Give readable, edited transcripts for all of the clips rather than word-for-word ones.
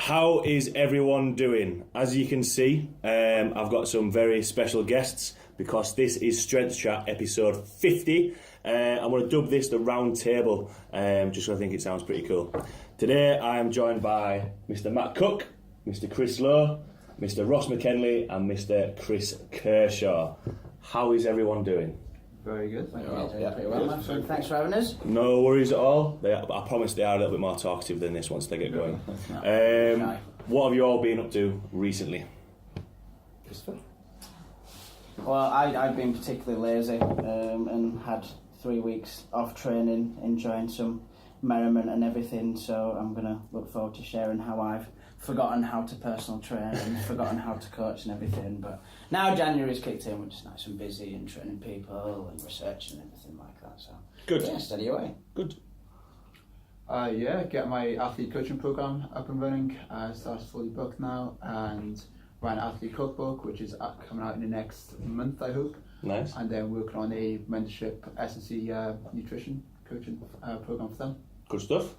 How is everyone doing? As you can see, I've got some very special guests because this is Strength Chat episode 50. I'm going to dub this the Roundtable, just so I think it sounds pretty cool. Today I am joined by Mr. Matt Cook, Mr. Chris Lowe, Mr. Ross Mackenley and Mr. Chris Kershaw. How is everyone doing? Very good. Pretty well, Matt. Thanks for having us. No worries at all. I promise they are a little bit more talkative than this once they get going. What have you all been up to recently? Christopher? Well, I've been particularly lazy and had 3 weeks off training, enjoying some merriment and everything, so I'm going to look forward to sharing how I've forgotten how to personal train and forgotten how to coach and everything. But now January's kicked in, we're just nice and busy and training people and researching and everything like that. So Good. Yeah, steady away. Good. Get my athlete coaching program up and running. Started fully booked now, and write an athlete cookbook, which is coming out in the next month, I hope. Nice. And then working on a mentorship S&C nutrition coaching program for them. Good stuff.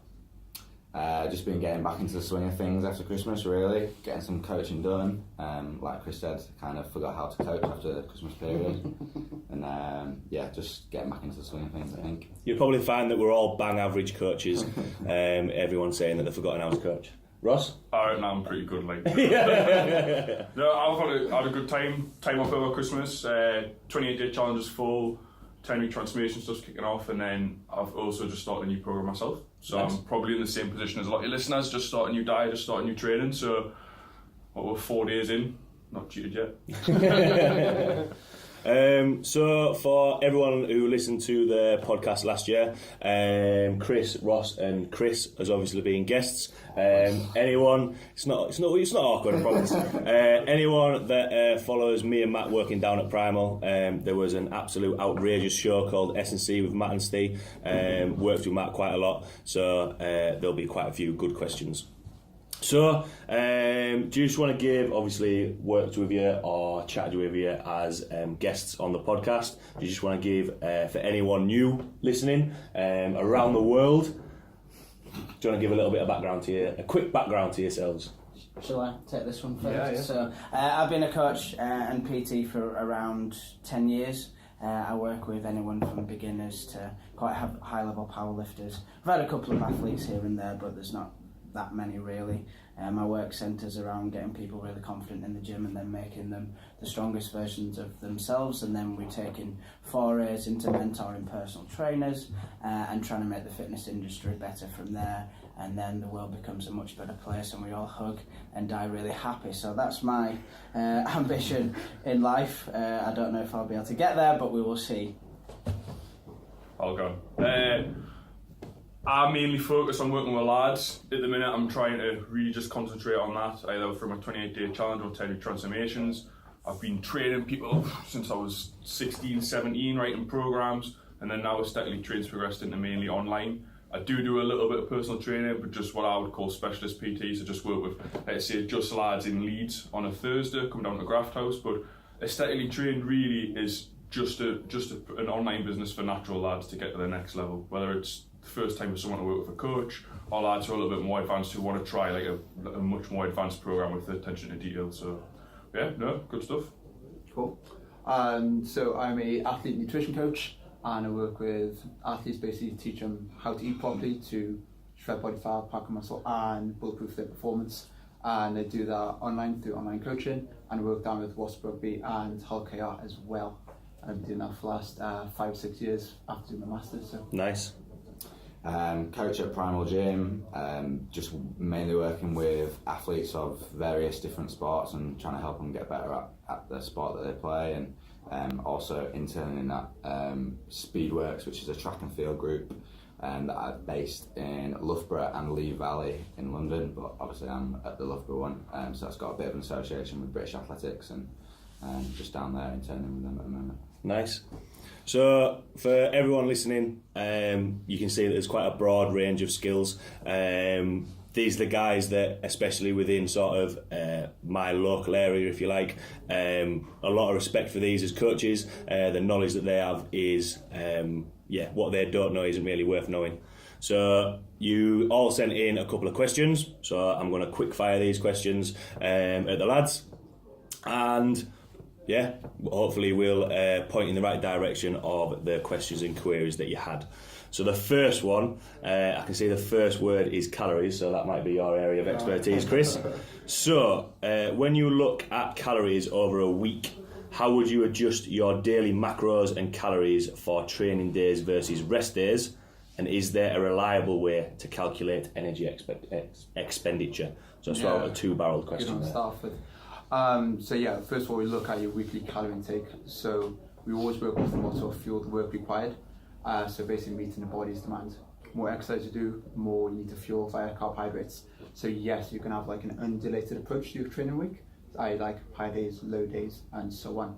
Just been getting back into the swing of things after Christmas, really. Getting some coaching done. Like Chris said, kind of forgot how to coach after the Christmas period. And just getting back into the swing of things, I think. You'll probably find that we're all bang average coaches. Everyone's saying that they've forgotten how to coach. Ross? No, I'm pretty good, like. Yeah. No, I've had a good time off over Christmas. 28-day challenge is full. 10-week transformation stuff's kicking off, and then I've also just started a new program myself. So nice. I'm probably in the same position as a lot of your listeners, just starting new diet, just starting new training. So we're 4 days in, not cheated yet. So for everyone who listened to the podcast last year, Chris, Ross, and Chris has obviously been guests. Anyone, it's not awkward, I promise. Anyone that follows me and Matt working down at Primal, there was an absolute outrageous show called S&C with Matt and Steve. Worked with Matt quite a lot, so there'll be quite a few good questions. So, do you just want to give, obviously, worked with you or chatted with you as guests on the podcast? Do you just want to give, for anyone new listening around the world, do you want to give a little bit of background to you, a quick background to yourselves? Shall I take this one first? Yeah. So, I've been a coach and PT for around 10 years. I work with anyone from beginners to quite high-level powerlifters. I've had a couple of athletes here and there, but there's not that many really. My work centres around getting people really confident in the gym and then making them the strongest versions of themselves, and then we're taking forays into mentoring personal trainers and trying to make the fitness industry better from there, and then the world becomes a much better place and we all hug and die really happy. So that's my ambition in life. I don't know if I'll be able to get there, but we will see. I'll go. I mainly focus on working with lads. At the minute, I'm trying to really just concentrate on that, either from a 28-day challenge or 10-week transformations. I've been training people since I was 16, 17, writing programs, and then now as steadily training's progressed into mainly online. I do a little bit of personal training, but just what I would call specialist PTs. I just work with, let's say, just lads in Leeds on a Thursday, come down to Graft House. But aesthetically trained really is just an online business for natural lads to get to the next level, whether it's the first time for someone to work with a coach, or lads who are a little bit more advanced who want to try like a much more advanced program with attention to detail. So good stuff. Cool. So I'm a athlete nutrition coach, and I work with athletes basically to teach them how to eat properly, to shred body fat, pack muscle, and bulletproof their performance. And I do that online through online coaching, and I work down with Wasp Rugby and Hull KR as well. And I've been doing that for the last 5-6 years after doing my masters. So Nice. Coach at Primal Gym, just mainly working with athletes of various different sports and trying to help them get better at the sport that they play, and also interning at Speedworks, which is a track and field group that are based in Loughborough and Lee Valley in London, but obviously I'm at the Loughborough one, so that's got a bit of an association with British athletics, and just down there interning with them at the moment. Nice. So for everyone listening, you can see that there's quite a broad range of skills. These are the guys that, especially within sort of my local area, if you like, a lot of respect for these as coaches. The knowledge that they have is, what they don't know isn't really worth knowing. So you all sent in a couple of questions, so I'm going to quick fire these questions at the lads, and yeah, hopefully we'll point in the right direction of the questions and queries that you had. So the first one, I can see the first word is calories, so that might be your area of expertise, Chris. So when you look at calories over a week, how would you adjust your daily macros and calories for training days versus rest days? And is there a reliable way to calculate energy expenditure? So it's sort of a two-barreled question there. Start with. So yeah, first of all, we look at your weekly calorie intake. So we always work with the motto of fuel the work required. So basically meeting the body's demand. More exercise you do, more you need to fuel via carbohydrates. So yes, you can have like an undulated approach to your training week. I like high days, low days, and so on.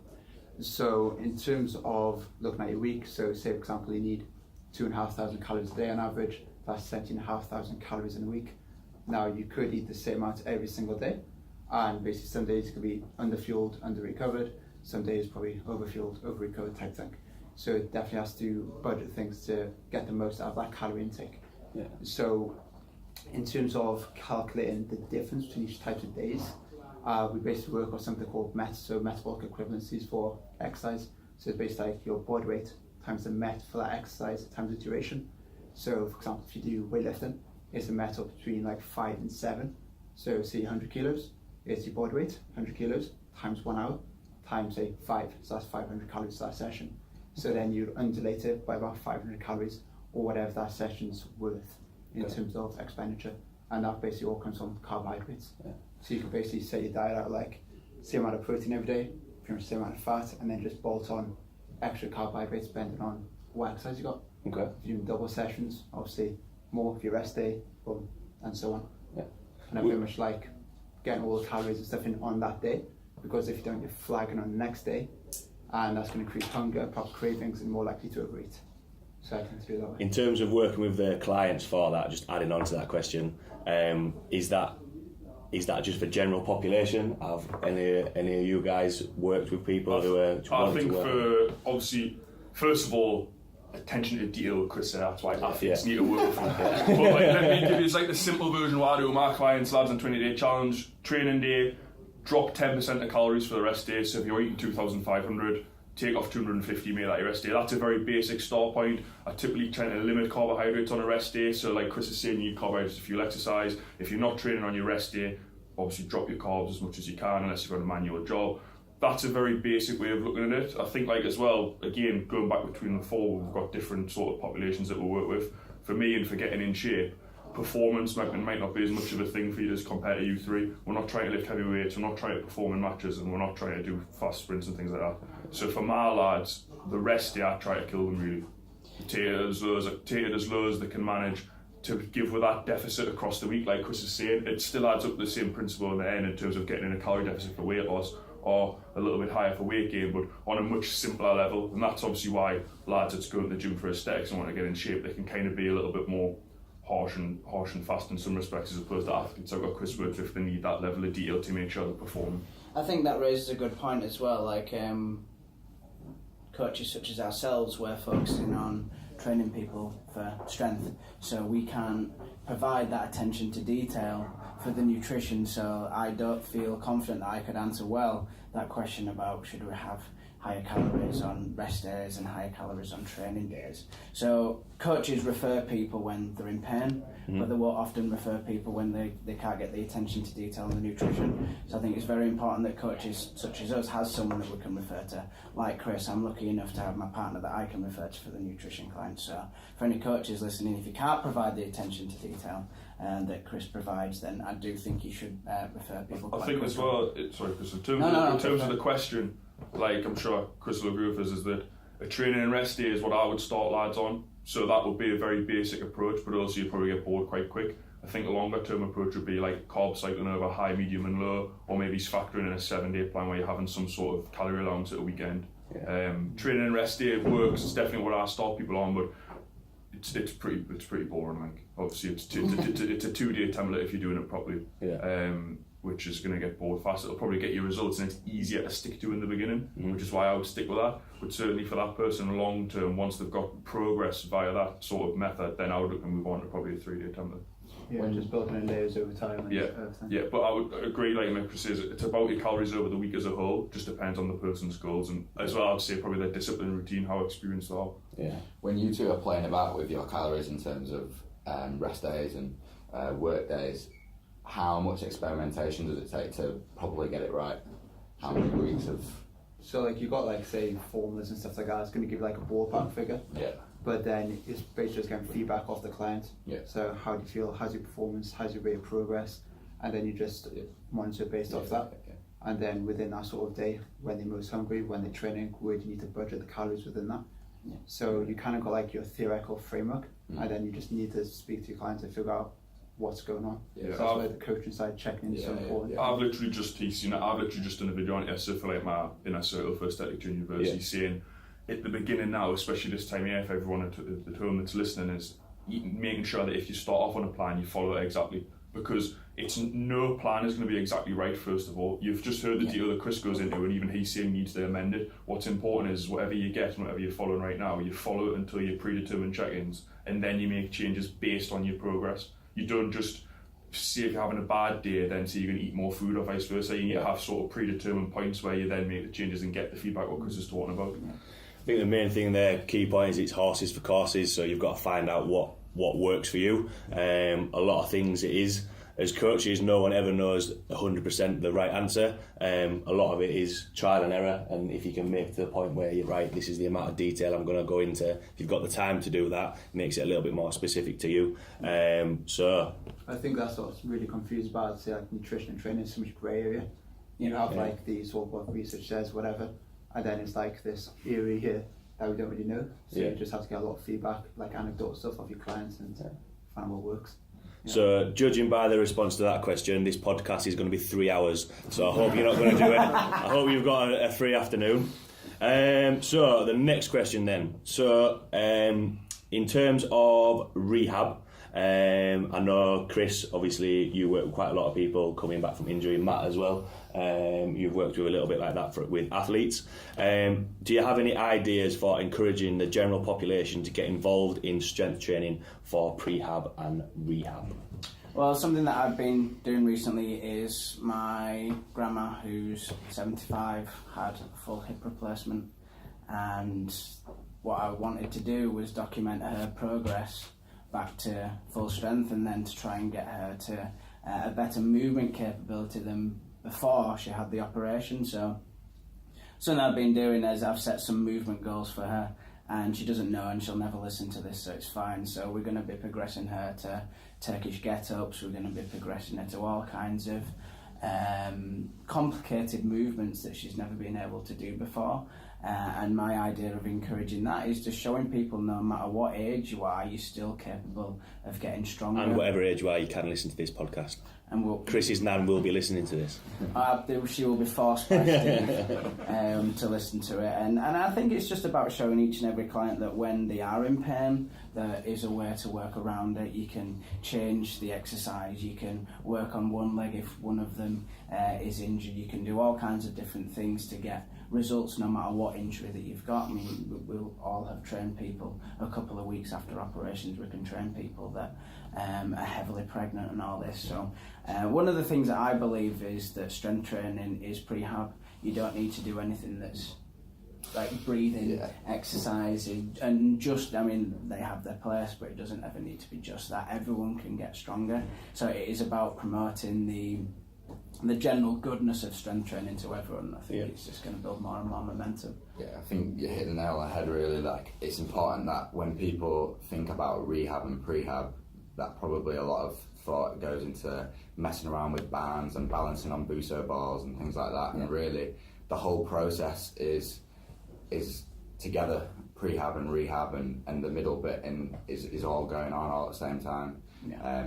So in terms of looking at your week, so say for example you need 2,500 calories a day on average, that's 17,500 calories in a week. Now you could eat the same amount every single day, and basically some days could be under-fueled, under-recovered, some days probably over-fueled, over-recovered type thing. So it definitely has to budget things to get the most out of that calorie intake. Yeah. So in terms of calculating the difference between each type of days, we basically work on something called metabolic equivalencies for exercise. So it's basically like your body weight times the MET for that exercise times the duration. So for example, if you do weightlifting, it's a MET of between like 5 and 7. So say 100 kilos, it's your body weight, 100 kilos times 1 hour times say 5. So that's 500 calories that session. So then you undulate it by about 500 calories or whatever that session's worth in terms of expenditure. And that basically all comes from carbohydrates. Yeah. So you can basically set your diet out like same amount of protein every day, pretty much same amount of fat, and then just bolt on extra carbohydrates depending on what exercise you got. Okay. If you're doing double sessions, obviously more for your rest day, and so on. Yeah. And I very much like getting all the calories and stuff in on that day, because if you don't, you're flagging on the next day, and that's going to increase hunger, perhaps cravings, and more likely to overeat. So I tend to do that way. In terms of working with the clients for that, just adding on to that question, is that just for general population? Have any of you guys worked with people who are? I think for obviously, first of all, attention to detail. Chris said that's why athletes need to work with them. But like, let me give you, it's like the simple version of what I do with my clients, lads, on 20-day challenge. Training day, drop 10% of calories for the rest day. So if you're eating 2,500, take off 250, make that your rest day. That's a very basic start point. I typically try to limit carbohydrates on a rest day. So like Chris is saying, you need carbohydrates to fuel exercise. If you're not training on your rest day, obviously drop your carbs as much as you can, unless you've got a manual job. That's a very basic way of looking at it. I think like as well, again, going back between the four, we've got different sort of populations that we work with. For me and for getting in shape, performance might not be as much of a thing for you as compared to you three. We're not trying to lift heavy weights, we're not trying to perform in matches, and we're not trying to do fast sprints and things like that. So for my lads, the rest day I try to kill them really. Take it as low as they can manage, to give with that deficit across the week, like Chris is saying. It still adds up to the same principle in the end in terms of getting in a calorie deficit for weight loss, or a little bit higher for weight gain, but on a much simpler level. And that's obviously why lads that's going to the gym for aesthetics and want to get in shape, they can kind of be a little bit more harsh and fast in some respects, as opposed to athletes I've got Chris works with, they need that level of detail to make sure they're performing. I think that raises a good point as well. Like coaches such as ourselves, we're focusing on training people for strength, so we can provide that attention to detail for the nutrition. So I don't feel confident that I could answer well that question about should we have higher calories on rest days and higher calories on training days. So coaches refer people when they're in pain, but they won't often refer people when they can't get the attention to detail on the nutrition. So I think it's very important that coaches such as us has someone that we can refer to. Like Chris, I'm lucky enough to have my partner that I can refer to for the nutrition clients. So for any coaches listening, if you can't provide the attention to detail that Chris provides, then I do think you should refer people. I think as well, sorry Chris, in terms of the question, like I'm sure Chris will agree with us, is that a training and rest day is what I would start lads on. So that would be a very basic approach, but also you probably get bored quite quick. I think a longer term approach would be like carb cycling over high, medium and low, or maybe factoring in a 7-day plan where you're having some sort of calorie allowance at a weekend. Yeah. Training and rest day works, it's definitely what I start people on, but it's pretty boring. Like obviously it's a 2-day template if you're doing it properly. Yeah. which is going to get bored fast. It'll probably get you results, and it's easier to stick to in the beginning, which is why I would stick with that. But certainly for that person long term, once they've got progress via that sort of method, then I would look to move on to probably a 3-day template. Yeah, just building in layers over time and everything. Yeah, but I would agree, like Chris says, it's about your calories over the week as a whole. Just depends on the person's goals, and as well, I would say probably their discipline routine, how experienced they are. Yeah. When you two are playing about with your calories in terms of rest days and work days, how much experimentation does it take to probably get it right? How many weeks of... So like you've got like say formulas and stuff like that, it's going to give you like a ballpark figure. Yeah. But then it's basically just getting feedback off the client. Yeah. So how do you feel? How's your performance? How's your rate of progress? And then you just monitor based off that. Yeah. And then within that sort of day, when they're most hungry, when they're training, where do you need to budget the calories within that? Yeah. So you kind of got like your theoretical framework, and then you just need to speak to your client to figure out what's going on. Yeah. So that's where the coaching side checking in is so important. Yeah. I've literally just done a video on it for like my inner circle first at university, saying at the beginning now, especially this time of year, if everyone at home that's listening, is making sure that if you start off on a plan, you follow it exactly, because it's no plan is going to be exactly right. First of all, you've just heard the deal that Chris goes into, and even he's saying needs to amend it. What's important is whatever you get and whatever you're following right now, you follow it until your predetermined check-ins, and then you make changes based on your progress. You don't just see if you're having a bad day, then say you're going to eat more food or vice versa. You need to have sort of predetermined points where you then make the changes and get the feedback what Chris is talking about. I think the main thing there, key point, is it's horses for courses, so you've got to find out what works for you. A lot of things it is, as coaches, no one ever knows 100% the right answer. A lot of it is trial and error, and if you can make to the point where you're right, this is the amount of detail I'm going to go into, if you've got the time to do that, it makes it a little bit more specific to you. So I think that's what's really confused about, say, like nutrition and training is so much grey area. You have like the sort of what research says, whatever, and then it's like this area here that we don't really know. So you just have to get a lot of feedback, like anecdotal stuff off your clients, and find what works. So, judging by the response to that question, this podcast is going to be 3 hours. So I hope you're not going to do it. I hope you've got a free afternoon. So the next question then. So in terms of rehab, I know, Chris, obviously you work with quite a lot of people coming back from injury, Matt as well. You've worked with a little bit like that with athletes. Do you have any ideas for encouraging the general population to get involved in strength training for prehab and rehab? Well, something that I've been doing recently is my grandma, who's 75, had a full hip replacement, and what I wanted to do was document her progress back to full strength, and then to try and get her to a better movement capability than before she had the operation. So something I've been doing is I've set some movement goals for her, and she doesn't know, and she'll never listen to this, so it's fine. So we're going to be progressing her to Turkish get-ups, we're going to be progressing her to all kinds of complicated movements that she's never been able to do before. And my idea of encouraging that is just showing people, no matter what age you are, you're still capable of getting stronger. And whatever age you are, you can listen to this podcast. And Chris's nan will be listening to this. She will be forced by Steve to listen to it. And I think it's just about showing each and every client that when they are in pain, there is a way to work around it. You can change the exercise, you can work on one leg if one of them is injured, you can do all kinds of different things to get results no matter what injury that you've got. I mean, we'll all have trained people a couple of weeks after operations. We can train people that are heavily pregnant and all this. So one of the things that I believe is that strength training is prehab. You don't need to do anything that's like breathing, exercise, and just, I mean, they have their place, but it doesn't ever need to be just that. Everyone can get stronger. So it is about promoting the general goodness of strength training to everyone. I think it's just going to build more and more momentum. Yeah, I think you hit the nail on the head really. Like, it's important that when people think about rehab and prehab, that probably a lot of thought goes into messing around with bands and balancing on Buso balls and things like that. And really, the whole process is together, prehab and rehab, and the middle bit is all going on all at the same time.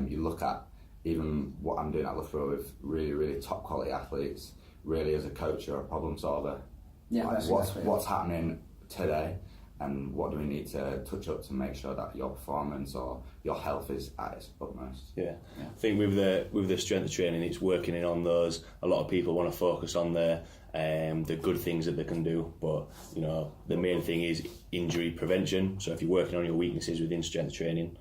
You look at even what I'm doing at Loughborough with really, really top quality athletes. Really, as a coach, you're a problem solver. Yeah, like, what's happening today, and what do we need to touch up to make sure that your performance or your health is at its utmost. Yeah. I think with the strength of training, it's working in on those. A lot of people want to focus on the good things that they can do, but you know, the main thing is injury prevention. So if you're working on your weaknesses within strength training,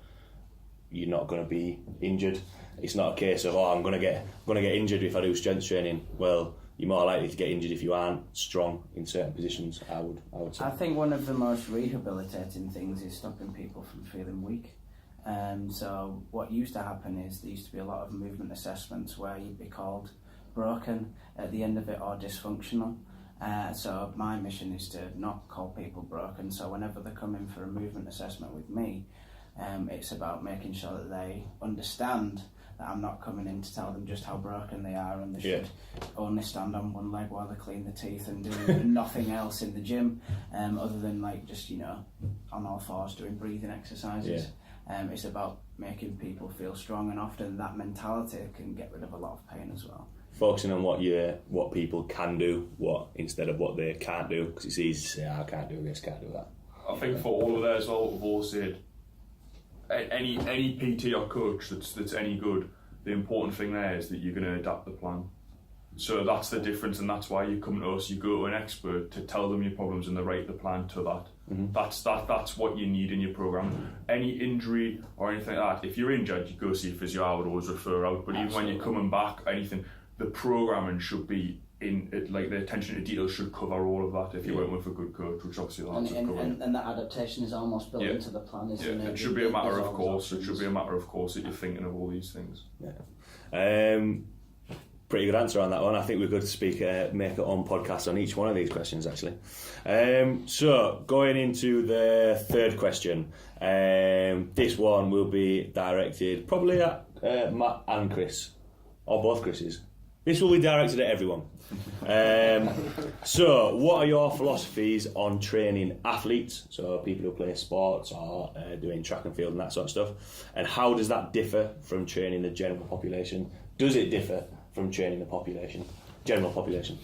you're not going to be injured. It's not a case of I'm going to get injured if I do strength training. Well, you're more likely to get injured if you aren't strong in certain positions. I would say. I think one of the most rehabilitating things is stopping people from feeling weak. So what used to happen is there used to be a lot of movement assessments where you'd be called broken at the end of it or dysfunctional. So my mission is to not call people broken. So whenever they come in for a movement assessment with me, it's about making sure that they understand that I'm not coming in to tell them just how broken they are and they should only stand on one leg while they clean the teeth and do nothing else in the gym, other than like just, you know, on all fours doing breathing exercises. It's about making people feel strong, and often that mentality can get rid of a lot of pain as well. Focusing on what people can do, instead of what they can't do, because it's easy to say, I can't do this, can't do that. I think for all of that as well, we've all said, any PT or coach that's any good, the important thing there is that you're going to adapt the plan. So that's the difference, and that's why you come to us. You go to an expert to tell them your problems and they write the plan to that. Mm-hmm. That's what you need in your program. Any injury or anything like that, if you're injured, you go see a physio. I would always refer out. But even when you're coming back, anything, the programming should be in it, like the attention to detail should cover all of that if you're working with a good coach, which obviously and that adaptation is almost built into the plan, isn't it? It should be a matter of course. It should be a matter of course that you're thinking of all these things. Pretty good answer on that one. I think we could make our own podcast on each one of these questions, actually. So, going into the third question, this one will be directed probably at Matt and Chris, or both Chris's. This will be directed at everyone. So, what are your philosophies on training athletes, so people who play sports or doing track and field and that sort of stuff, and how does that differ from training the general population? Does it differ from training the general population?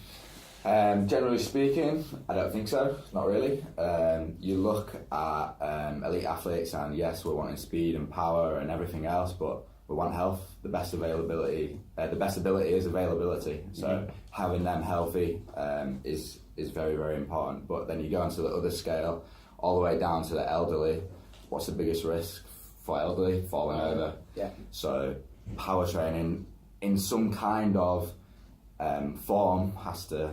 Generally speaking, I don't think so. Not really. You look at elite athletes, and yes, we're wanting speed and power and everything else, but we want health. The best ability is availability. So having them healthy is very, very important. But then you go onto the other scale, all the way down to the elderly. What's the biggest risk for elderly? Falling over. Yeah. So power training in some kind of form has to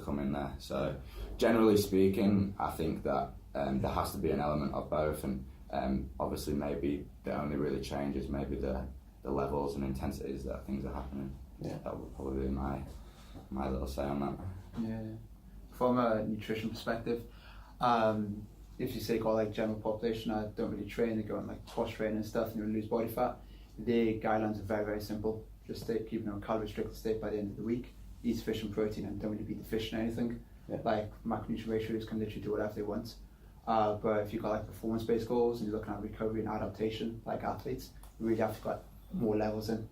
come in there. So generally speaking, I think that there has to be an element of both, and obviously maybe the only really change is maybe the levels and intensities that things are happening. Yeah, that would probably be my little say on that. Yeah, from a nutrition perspective, if you say like general population, I don't really train, they go on like cross training and stuff, and you lose body fat. The guidelines are very, very simple. Just keep a calorie restricted state by the end of the week, eat sufficient protein and don't really be deficient in anything. Like macronutrient ratios can literally do whatever they want. But if you've got like performance based goals and you're looking at recovery and adaptation like athletes, you really have to got more levels in.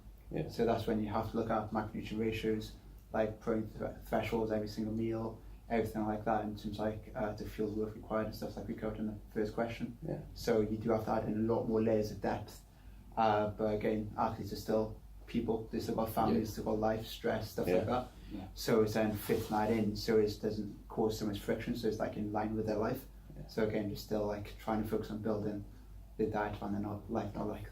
So that's when you have to look at macronutrient ratios, like protein thresholds every single meal, everything like that in terms like to feel the work required and stuff like we covered in the first question. So you do have to add in a lot more layers of depth. But again, athletes are still people, they still got families, they still got life, stress, stuff like that. So it's then fitting that in so it doesn't cause so much friction, so it's like in line with their life. So again, just still like trying to focus on building the diet plan and not like the life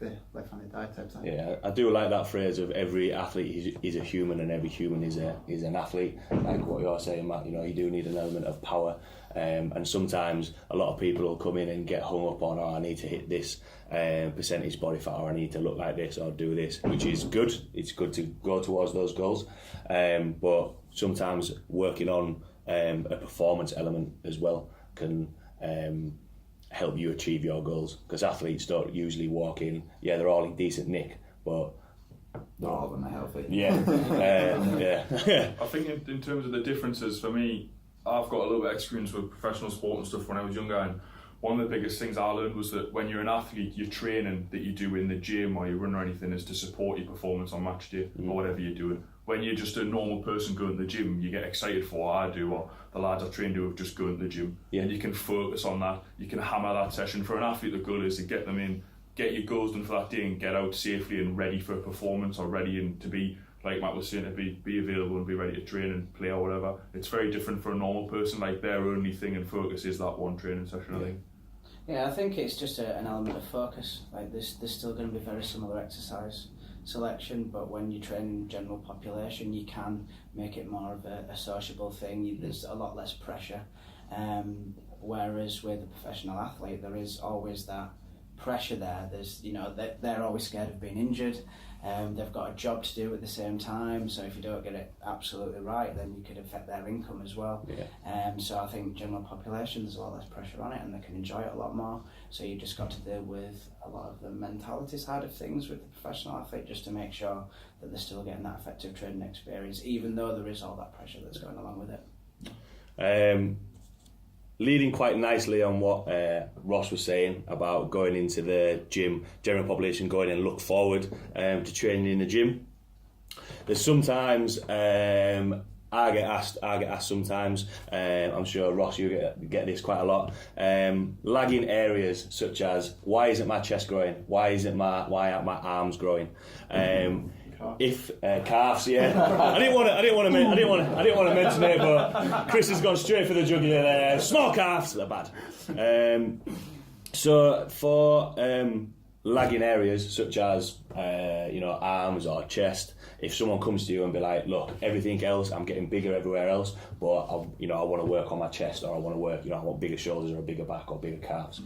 on the diet type thing. Yeah, I do like that phrase of every athlete is a human and every human is an athlete. Like what you're saying, Matt, you do need an element of power. And sometimes a lot of people will come in and get hung up on, I need to hit this percentage body fat, or I need to look like this or do this, which is good. It's good to go towards those goals. But sometimes working on a performance element as well can help you achieve your goals, because athletes don't usually walk in, they're all in decent nick, but not all of them are healthy. I think in terms of the differences, for me, I've got a little bit of experience with professional sport and stuff when I was younger, and one of the biggest things I learned was that when you're an athlete, your training that you do in the gym or you run or anything is to support your performance on match day or whatever you're doing. When you're just a normal person going to the gym, you get excited for what I do, or the lads I train do of just going to the gym. And you can focus on that, you can hammer that session. For an athlete, the goal is to get them in, get your goals done for that day and get out safely and ready for a performance, or ready and to be, like Matt was saying, to be available and be ready to train and play or whatever. It's very different for a normal person, like their only thing and focus is that one training session, I think. Yeah, I think it's just an element of focus. Like there's still going to be very similar exercise selection, but when you train general population, you can make it more of a sociable thing. There's a lot less pressure. Whereas with a professional athlete, there is always that pressure there. There's, they're always scared of being injured. They've got a job to do at the same time, so if you don't get it absolutely right, then you could affect their income as well. So I think general population, there's a lot less pressure on it and they can enjoy it a lot more. So you just got to deal with a lot of the mentality side of things with the professional athlete, just to make sure that they're still getting that effective training experience, even though there is all that pressure that's going along with it. Leading quite nicely on what Ross was saying about going into the gym, general population going and look forward to training in the gym. There's sometimes I get asked sometimes. I'm sure Ross, you get this quite a lot. Lagging areas such as, why isn't my chest growing? Why aren't my arms growing? If calves, I didn't want to mention it, but Chris has gone straight for the jugular there. Small calves, they're bad. So for lagging areas such as arms or chest, if someone comes to you and be like, look, everything else, I'm getting bigger everywhere else, but I want to work on my chest, or I want to work, I want bigger shoulders or a bigger back or bigger calves.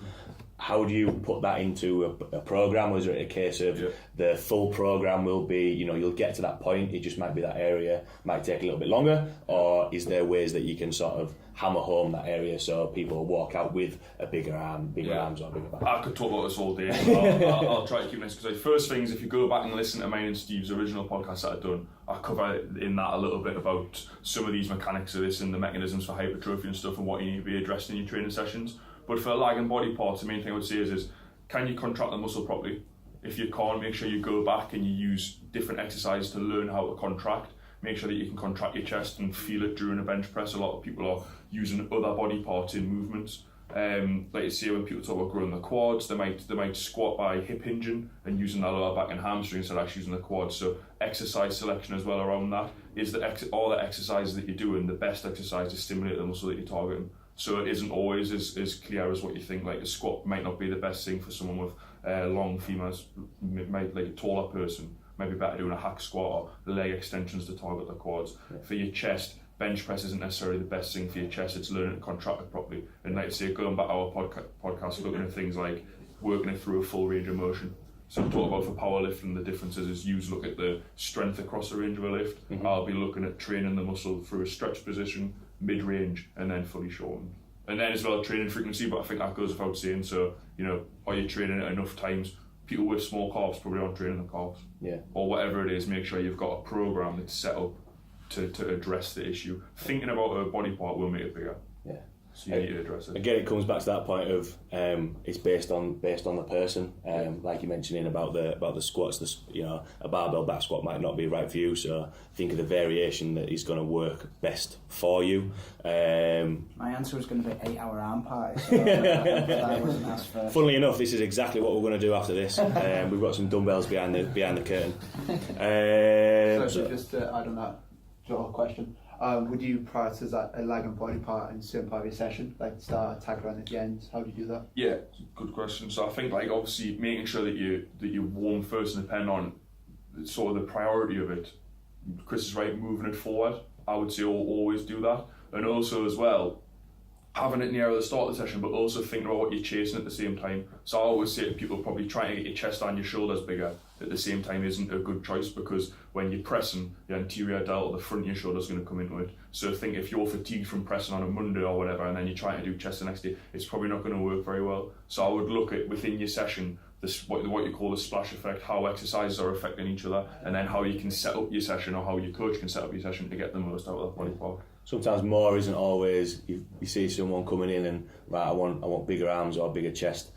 How do you put that into a program? Or is it a case of the full program will be, you'll get to that point, it just might be that area, might take a little bit longer, or is there ways that you can sort of hammer home that area so people walk out with a bigger arms or a bigger back? I could talk about this all day. I'll try to keep this, because first things, if you go back and listen to mine and Steve's original podcast that I've done, I cover in that a little bit about some of these mechanics of this and the mechanisms for hypertrophy and stuff and what you need to be addressed in your training sessions. But for lagging body parts, the main thing I would say is can you contract the muscle properly? If you can't, make sure you go back and you use different exercises to learn how to contract. Make sure that you can contract your chest and feel it during a bench press. A lot of people are using other body parts in movements. Like you see when people talk about growing the quads, they might squat by hip hinging and using that lower back and hamstring instead of actually using the quads. So exercise selection as well around that is all the exercises that you're doing, the best exercise to stimulate the muscle that you're targeting. So it isn't always as clear as what you think. Like a squat might not be the best thing for someone with long femurs, like a taller person. Maybe better doing a hack squat or leg extensions to target the quads. For your chest, bench press isn't necessarily the best thing for your chest. It's learning to contract it properly. And like I say, going back to our podcast, looking at things like working it through a full range of motion. So we talk about for powerlifting, the differences is you look at the strength across the range of a lift. I'll be looking at training the muscle through a stretch position, mid-range, and then fully shortened. And then as well, training frequency, but I think that goes without saying. So, are you training it enough times? People with small calves probably aren't training the calves. Or whatever it is, make sure you've got a program that's set up to address the issue. Thinking about a body part will make it bigger. So you need to address it. Again, it comes back to that point of it's based on the person. Like you mentioned about the squats, a barbell back squat might not be right for you. So think of the variation that is going to work best for you. My answer was going to be 8-hour arm party. So I wasn't asked for. Funnily enough, this is exactly what we're going to do after this. We've got some dumbbells behind the curtain. So just to add on that, your question. Would you prioritise a lagging body part in a certain part of your session, like start, tag around at the end? How do you do that? Yeah, good question. So I think obviously making sure that you warm first and depend on sort of the priority of it. Chris is right, moving it forward. I would say always do that, and also as well having it near the start of the session, but also thinking about what you're chasing at the same time. So I always say to people, probably trying to get your chest and your shoulders bigger at the same time isn't a good choice, because when you're pressing, the anterior delt, the front of your shoulder is going to come into it. So think if you're fatigued from pressing on a Monday or whatever, and then you're trying to do chest the next day, it's probably not going to work very well. So I would look at within your session, what you call the splash effect, how exercises are affecting each other, and then how you can set up your session, or how your coach can set up your session to get the most out of that body part. Sometimes more isn't always. You see someone coming in and right, I want bigger arms or bigger chest.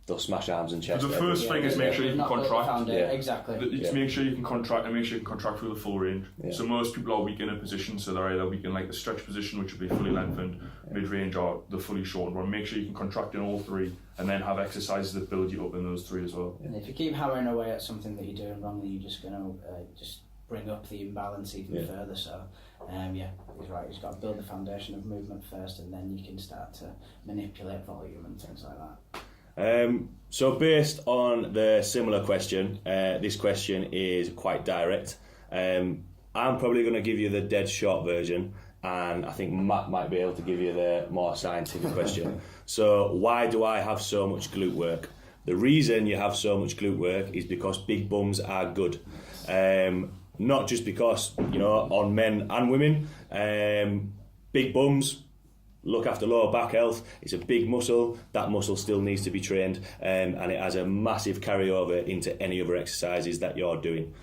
They'll smash arms and chest. The first thing is make sure you can contract. Exactly. Make sure you can contract, and make sure you can contract through the full range. Yeah. So most people are weak in a position, so they're either weak in like the stretch position, which would be fully lengthened, mid-range, or the fully shortened one. Make sure you can contract in all three, and then have exercises that build you up in those three as well. And if you keep hammering away at something that you're doing wrong, then you're just going to just bring up the imbalance even further. So, he's right. You've got to build the foundation of movement first, and then you can start to manipulate volume and things like that. So based on the similar question, this question is quite direct. I'm probably going to give you the dead short version, and I think Matt might be able to give you the more scientific question. So why do I have so much glute work? The reason you have so much glute work is because big bums are good. Not just because, on men and women, big bums look after lower back health. It's a big muscle. That muscle still needs to be trained, and it has a massive carryover into any other exercises that you're doing.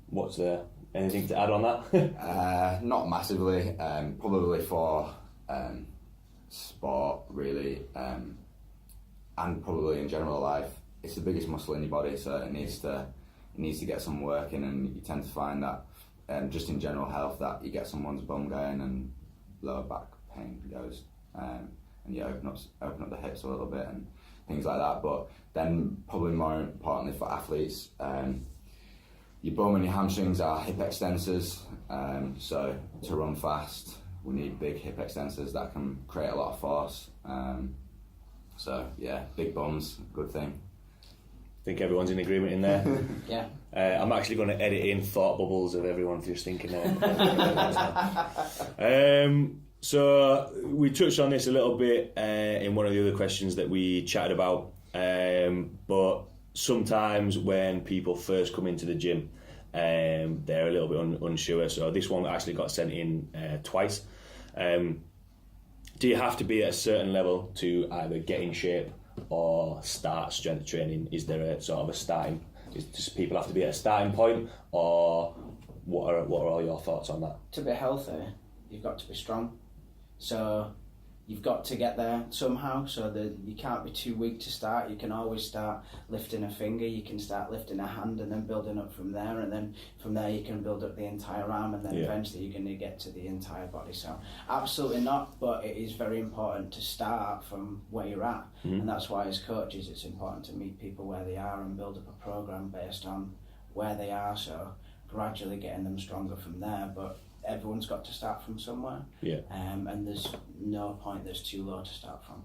What's there? Anything to add on that? Not massively. Probably for sport, really, and probably in general life. It's the biggest muscle in your body, so it needs to get some work in, and you tend to find that just in general health that you get someone's bum going and lower back pain goes, and you open up the hips a little bit and things like that. But then probably more importantly for athletes, your bum and your hamstrings are hip extensors, so to run fast we need big hip extensors that can create a lot of force. So yeah, big bums, good thing. I think everyone's in agreement in there. Yeah. I'm actually going to edit in thought bubbles of everyone just thinking there. So we touched on this a little bit in one of the other questions that we chatted about, but sometimes when people first come into the gym, they're a little bit unsure. So this one actually got sent in twice. Do you have to be at a certain level to either get in shape or start strength training? Is there a sort of a starting? Does people have to be at a starting point, or what are all your thoughts on that? To be healthy, you've got to be strong. So you've got to get there somehow, so that you can't be too weak to start. You can always start lifting a finger, you can start lifting a hand, and then building up from there, and then from there you can build up the entire arm, and then eventually you're going to get to the entire body. So absolutely not, but it is very important to start from where you're at, and that's why as coaches it's important to meet people where they are and build up a program based on where they are, so gradually getting them stronger from there. But everyone's got to start from somewhere, and there's no point that's too low to start from.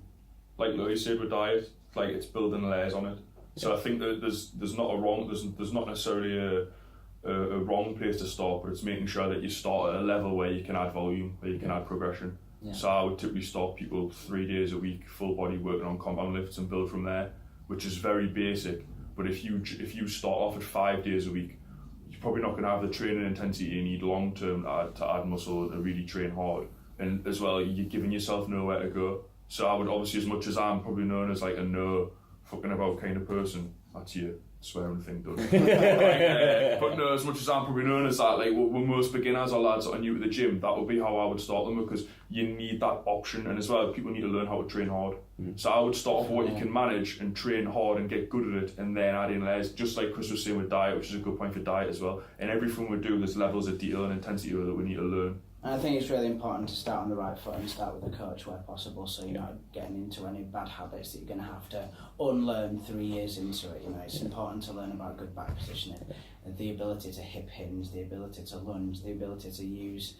Like Lowe said with diet, like it's building layers on it. So I think that there's not a wrong, there's not necessarily a wrong place to start, but it's making sure that you start at a level where you can add volume, where you can add progression. Yeah. So I would typically start people 3 days a week, full body working on compound lifts, and build from there, which is very basic. But if you start off at 5 days a week, you're probably not going to have the training intensity you need long term to add muscle and really train hard. And as well, you're giving yourself nowhere to go. So I would obviously, as much as I'm probably known as like a no fucking about kind of person, that's your swearing thing done. But no, as much as I'm probably known as that, like when most beginners or lads that are new to the gym, that would be how I would start them, because you need that option, and as well, people need to learn how to train hard. So I would start off with what you can manage and train hard and get good at it, and then add in layers, just like Chris was saying with diet, which is a good point for diet as well. And everything we do, there's levels of detail and intensity that we need to learn. And I think it's really important to start on the right foot and start with a coach where possible, so you're not getting into any bad habits that you're going to have to unlearn 3 years into it. It's important to learn about good back positioning, the ability to hip hinge, the ability to lunge, the ability to use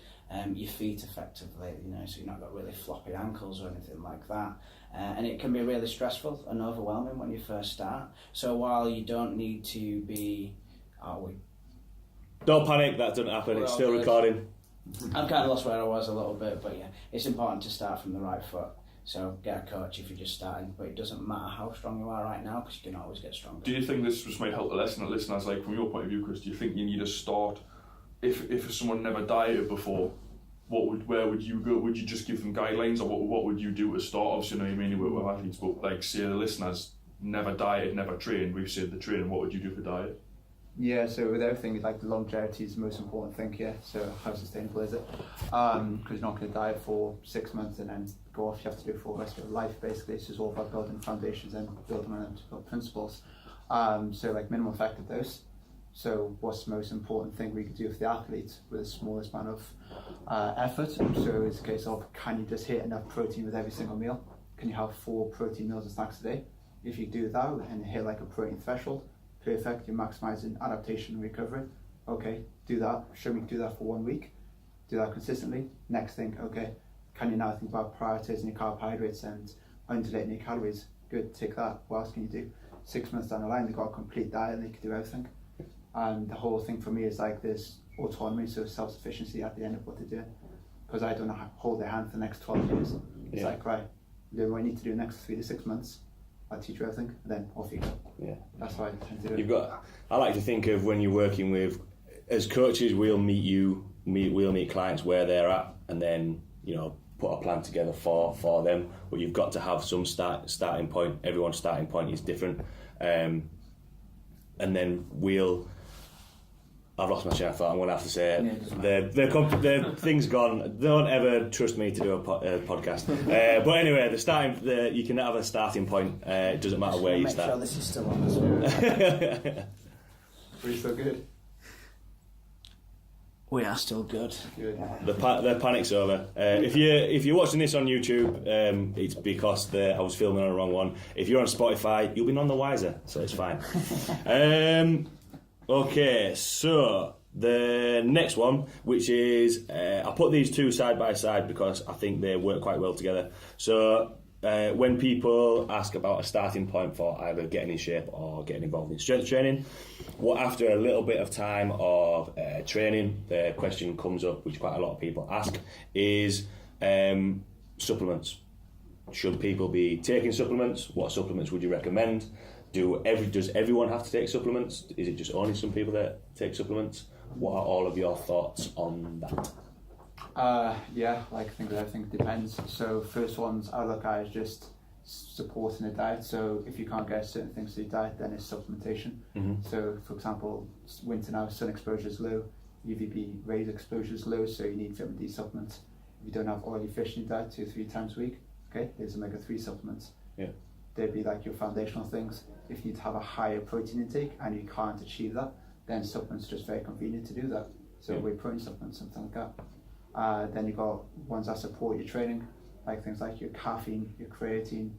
your feet effectively, so you've not got really floppy ankles or anything like that. And it can be really stressful and overwhelming when you first start. So while you don't need to be... Don't panic, that doesn't happen, it's still recording. I've kind of lost where I was a little bit, but yeah, it's important to start from the right foot. So get a coach if you're just starting, but it doesn't matter how strong you are right now, because you can always get stronger. Do you think this just might help the listeners, like from your point of view, Chris, do you think you need to start, if someone never dieted before, where would you go? Would you just give them guidelines, or what would you do to start? Obviously, you mainly work with athletes, but like say the listeners never dieted, never trained, we've said the training, what would you do for diet? Yeah, so with everything, like the longevity is the most important thing here. So how sustainable is it? Because you're not going to diet for 6 months and then go off. You have to do it for the rest of your life, basically. It's just all about building foundations and building on them to build principles. So like minimal effective dose. So what's the most important thing we can do for the athlete with the smallest amount of effort? So it's a case of, can you just hit enough protein with every single meal? Can you have 4 protein meals and snacks a day? If you do that and hit like a protein threshold, perfect, you're maximizing adaptation and recovery. Okay, do that. Show me do that for 1 week. Do that consistently. Next thing, okay, can you now think about prioritizing your carbohydrates and undulating your calories? Good, take that. What else can you do? 6 months down the line, they've got a complete diet and they can do everything. And the whole thing for me is like this autonomy, so self-sufficiency at the end of what they're doing. Because I don't hold their hand for the next 12 years. It's like, right, do what I need to do the next 3 to 6 months. I'll teach you everything, and then off you go. Yeah, that's why I tend to do it. I like to think of when you're working with, as coaches, we'll meet clients where they're at, and then put a plan together for them. But you've got to have some starting point. Everyone's starting point is different, and then I've lost my train of thought. I'm going to have to say the thing's gone. Don't ever trust me to do a podcast. But anyway, you can have a starting point. It doesn't matter where you start. Make sure this is still on as well. We're so good. We are still good. The panic's over. If you're watching this on YouTube, it's because I was filming on the wrong one. If you're on Spotify, you'll be none the wiser, so it's fine. Okay, so the next one, which is, I put these two side by side because I think they work quite well together. So when people ask about a starting point for either getting in shape or getting involved in strength training, after a little bit of time of training, the question comes up, which quite a lot of people ask, is supplements. Should people be taking supplements? What supplements would you recommend? Does everyone have to take supplements? Is it just only some people that take supplements? What are all of your thoughts on that? Yeah, I think that everything depends. So first ones I look at is just supporting a diet. So if you can't get certain things to your diet, then it's supplementation. Mm-hmm. So for example, winter now, sun exposure is low, UVB rays exposure is low, so you need vitamin D supplements. If you don't have oily fish in your diet 2 or 3 times a week, okay, here's omega-3 supplements. Yeah. They'd be like your foundational things. If you need to have a higher protein intake and you can't achieve that, then supplements are just very convenient to do that. So whey protein supplements, something like that. Then you've got ones that support your training, like things like your caffeine, your creatine,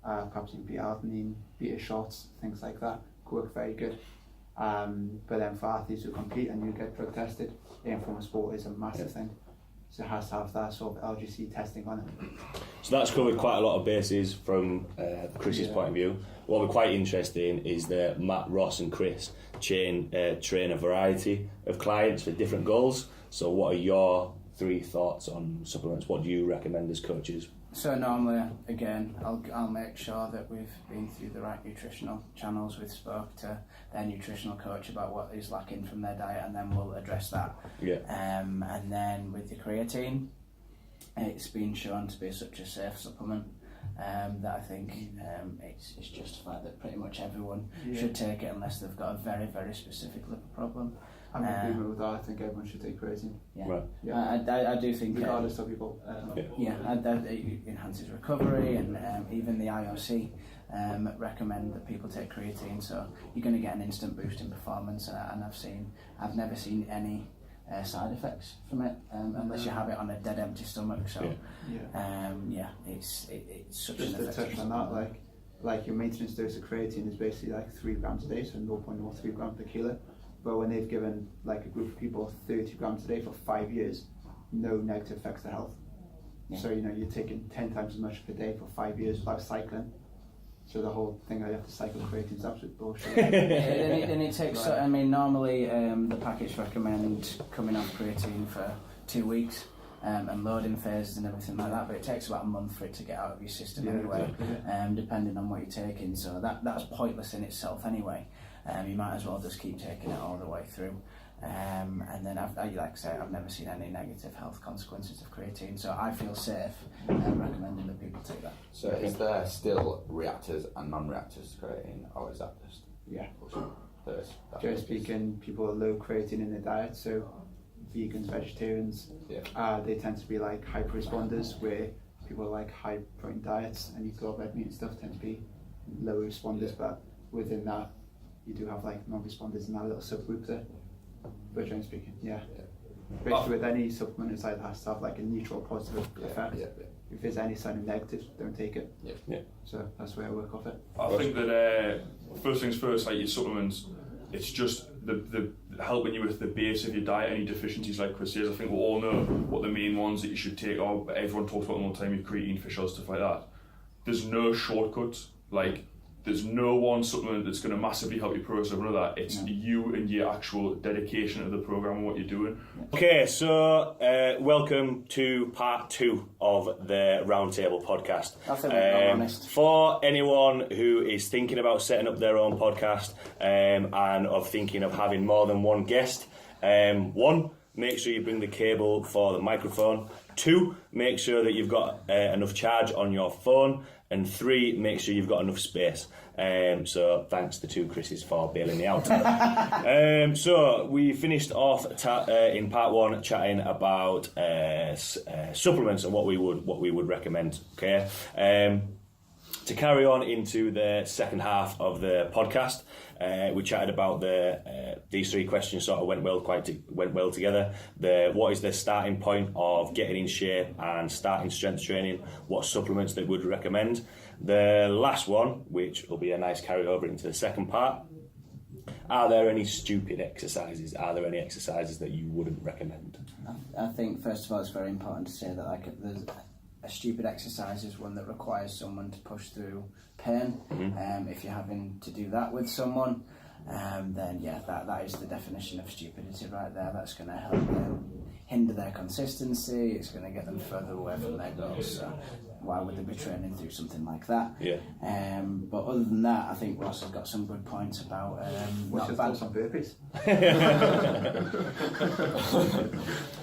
perhaps your beta-alanine, beta shots, things like that, work very good. But then for athletes who compete and you get drug tested, aim from a sport is a massive thing. So it has to have that sort of LGC testing on it. So that's covered quite a lot of bases from Chris's point of view. What we're quite interested in is that Matt, Ross and Chris train a variety of clients for different goals. So what are your 3 thoughts on supplements? What do you recommend as coaches? So normally, again, I'll make sure that we've been through the right nutritional channels. We've spoke to their nutritional coach about what is lacking from their diet, and then we'll address that. Yeah. And then with the creatine, it's been shown to be such a safe supplement that I think it's justified that pretty much everyone should take it unless they've got a very, very specific liver problem. I'm in agreement with that. I think everyone should take creatine. Yeah, right. I do think regardless of people. It enhances recovery, and even the IOC recommend that people take creatine. So you're going to get an instant boost in performance, and I've never seen any side effects from it unless you have it on a dead empty stomach. So it's such just an to touch on that, like your maintenance dose of creatine is basically like 3 grams a day, so 0.03 grams per kilo. But when they've given like a group of people 30 grams a day for 5 years, no negative effects to health. Yeah. So you're taking 10 times as much per day for 5 years without cycling. So the whole thing that you have to cycle creatine is absolute bullshit. and it takes. Right. Normally the packets recommend coming off creatine for 2 weeks. And loading phases and everything like that, but it takes about a month for it to get out of your system anyway, depending on what you're taking. So that's pointless in itself anyway. You might as well just keep taking it all the way through. And then like I say, I've never seen any negative health consequences of creatine, so I feel safe recommending that people take that. So is there still reactors and non-reactors to creatine, or is that just... Yeah. Generally speaking, people are low creatine in their diet, so vegans, vegetarians, they tend to be like hyper responders, where people like high protein diets and eat a lot of red meat and stuff tend to be low responders, but within that you do have like non-responders in that little subgroup there. But generally speaking, basically with any supplement it's like has to have like a neutral positive effect. If there's any sign of negative, don't take it. So that's the way I work off it. I think that first things first, like your supplements, it's just the helping you with the base of your diet. Any deficiencies, like Chris says, I think we all know what the main ones that you should take are. Everyone talks about them all the time, your creatine, fish oil, stuff like that. There's no shortcuts. Like, there's no one supplement that's going to massively help you progress over that. It's you and your actual dedication to the program and what you're doing. Okay, so welcome to part 2 of the Roundtable podcast. I think we're honest. For anyone who is thinking about setting up their own podcast and of thinking of having more than one guest, 1, make sure you bring the cable for the microphone. 2, make sure that you've got enough charge on your phone. And 3, make sure you've got enough space. So thanks to 2 Chris's for bailing me out. So we finished off in part 1 chatting about supplements and what we would recommend. Okay. To carry on into the second half of the podcast, we chatted about these 3 questions. Sort of went well together. What is the starting point of getting in shape and starting strength training? What supplements they would recommend? The last one, which will be a nice carryover into the second part. Are there any stupid exercises? Are there any exercises that you wouldn't recommend? I think first of all it's very important to say that a stupid exercise is one that requires someone to push through pain. If you're having to do that with someone, then that is the definition of stupidity right there. That's going to help them hinder their consistency. It's going to get them further away from their goals. So why would they be training through something like that? But other than that, I think Ross has got some good points about what's your thoughts on burpees?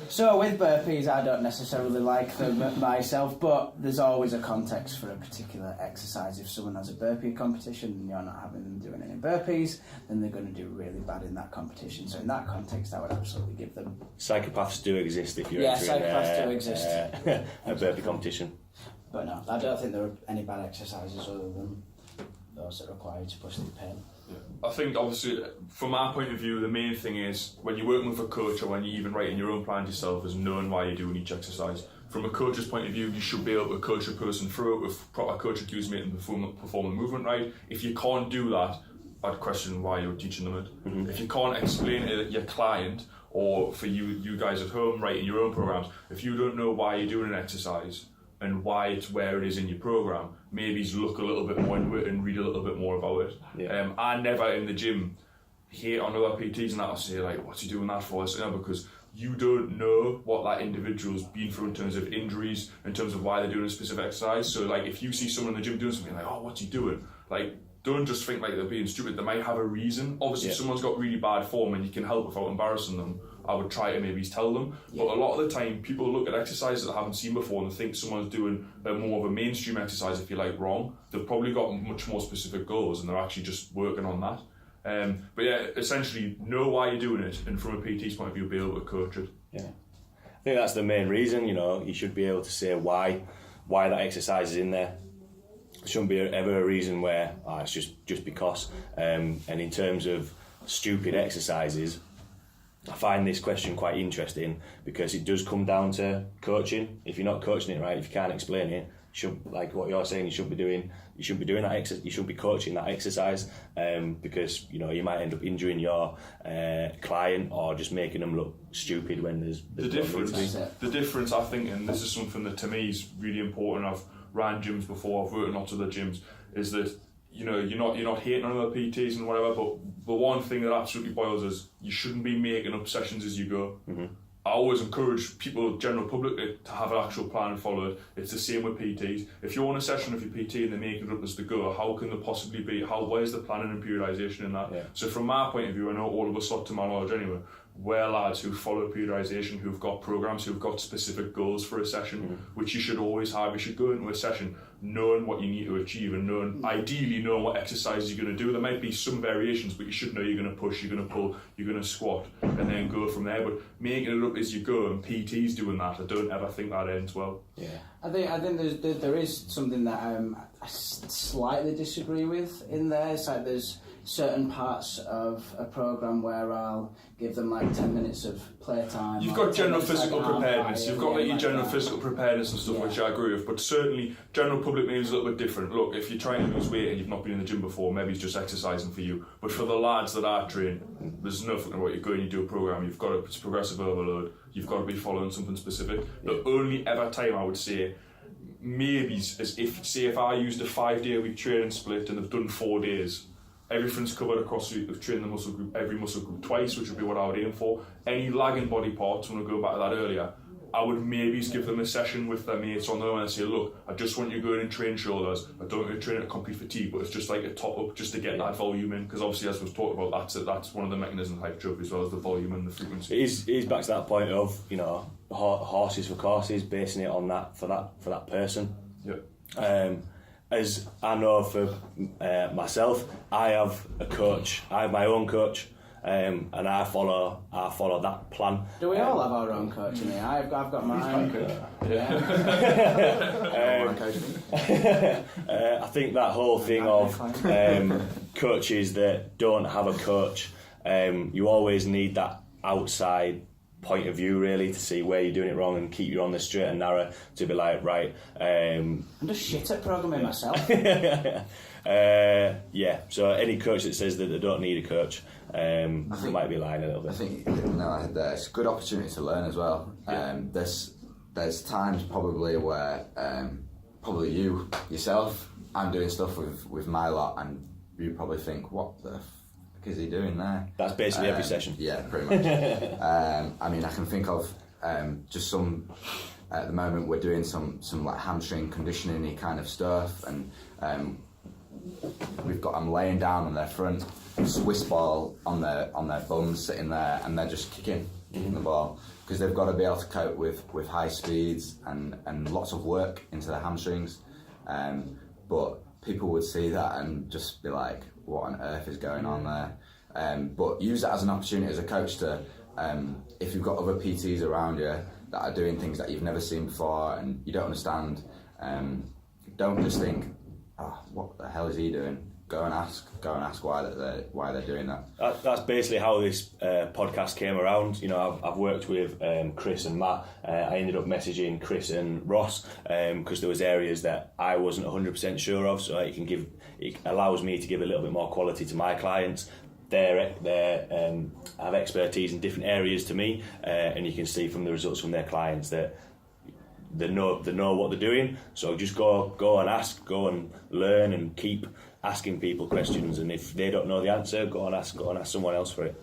So with burpees, I don't necessarily like them myself, but there's always a context for a particular exercise. If someone has a burpee competition and you're not having them doing any burpees, then they're going to do really bad in that competition. So in that context, I would absolutely give them. Psychopaths do exist if you're psychopaths do exist. A burpee competition. But no, I don't think there are any bad exercises other than those that require you to push through pain. I think obviously from our point of view the main thing is when you're working with a coach or when you're even writing your own plan yourself is knowing why you're doing each exercise. From a coach's point of view, you should be able to coach a person through it with proper coach cues, make them perform the movement right. If you can't do that, I'd question why you're teaching them it. If you can't explain it to your client or for you guys at home writing your own programs, if you don't know why you're doing an exercise and why it's where it is in your program, maybe look a little bit more into it and read a little bit more about it. I never in the gym hate on other PTs and I'll say like, what's he doing that for? Because you don't know what that individual's been through in terms of injuries, in terms of why they're doing a specific exercise. So like if you see someone in the gym doing something like, oh, what's he doing? Like, don't just think like they're being stupid. They might have a reason. Obviously, if someone's got really bad form and you can help without embarrassing them, I would try to maybe tell them. But a lot of the time, people look at exercises that they haven't seen before and they think someone's doing more of a mainstream exercise, if you like, wrong. They've probably got much more specific goals and they're actually just working on that. But yeah, essentially, know why you're doing it and from a PT's point of view, be able to coach it. Yeah, I think that's the main reason. You know, you should be able to say why that exercise is in there. There shouldn't be ever a reason where it's just because. And in terms of stupid exercises, I find this question quite interesting because it does come down to coaching. If you're not coaching it right, if you can't explain it, like what you're saying, you should be doing that exercise. You should be coaching that exercise because you might end up injuring your client or just making them look stupid when there's the difference. I think, and this is something that to me is really important. I've ran gyms before. I've worked in lots of other gyms. Is that you're not hating on other PTs and whatever, but the one thing that absolutely boils is you shouldn't be making up sessions as you go. I always encourage people, general public, to have an actual plan and follow it. It's the same with PTs. If you're on a session with your PT and they're making it up as they go, how can there possibly be? Where's the planning and periodisation in that? So from my point of view, I know all of us lot to my knowledge anyway, we're lads who follow periodisation, who've got programmes, who've got specific goals for a session, which you should always have. You should go into a session knowing what you need to achieve and ideally knowing what exercises you're going to do. There might be some variations, but you should know you're going to push, you're going to pull, you're going to squat, and then go from there. But making it up as you go, and PT's doing that, I don't ever think that ends well. Yeah, I think there is something that I slightly disagree with in there. It's like there's certain parts of a programme where I'll give them like 10 minutes of playtime. You've got general physical preparedness, you've got like your general physical preparedness and stuff, which I agree with, but certainly general public maybe is a little bit different. Look, if you're trying to lose weight and you've not been in the gym before, maybe it's just exercising for you. But for the lads that I train, there's nothing about you go and you do a programme, you've got it's progressive overload, you've got to be following something specific. The only ever time I would say maybe is if I used a 5-day-a-week training split and they've done 4 days, everything's covered across the week. They've trained the muscle group, every muscle group twice, which would be what I would aim for. Any lagging body parts, when I go back to that earlier, I would maybe give them a session with their mates on their own and say, look, I just want you to go in and train shoulders. I don't want you to train at complete fatigue, but it's just like a top up just to get that volume in, because obviously, as we've talked about, that's one of the mechanisms of hypertrophy, as well as the volume and the frequency. It is back to that point of, you know, horses for courses, basing it on that for that person. Yeah. As I know for myself, I have a coach. I have my own coach, and I follow that plan. Do we all have our own coach in here? I've got mine. I think that whole thing of coaches that don't have a coach, you always need that outside point of view really to see where you're doing it wrong and keep you on the straight and narrow to be like, right. I'm just shit at programming myself. Yeah, so any coach that says that they don't need a coach might be lying a little bit. I think it's a good opportunity to learn as well. Yeah. There's times probably where probably you yourself, I'm doing stuff with my lot and you probably think, what the is he doing there? That's basically every session. Yeah, pretty much. I mean, I can think of just some. At the moment, we're doing some like hamstring conditioning-y kind of stuff, and I'm laying down on their front, Swiss ball on their bums, sitting there, and they're just kicking the ball because they've got to be able to cope with high speeds and lots of work into their hamstrings. But people would see that and just be like, what on earth is going on there? But use that as an opportunity as a coach to, if you've got other PTs around you that are doing things that you've never seen before and you don't understand, don't just think, oh, what the hell is he doing? Go and ask why they're doing that. That's basically how this podcast came around. You know, I've worked with Chris and Matt. I ended up messaging Chris and Ross because there was areas that I wasn't 100% sure of. So it allows me to give a little bit more quality to my clients. They have expertise in different areas to me, and you can see from the results from their clients that they know what they're doing. So just go and ask, go and learn, and keep asking people questions. And if they don't know the answer, go and ask someone else for it.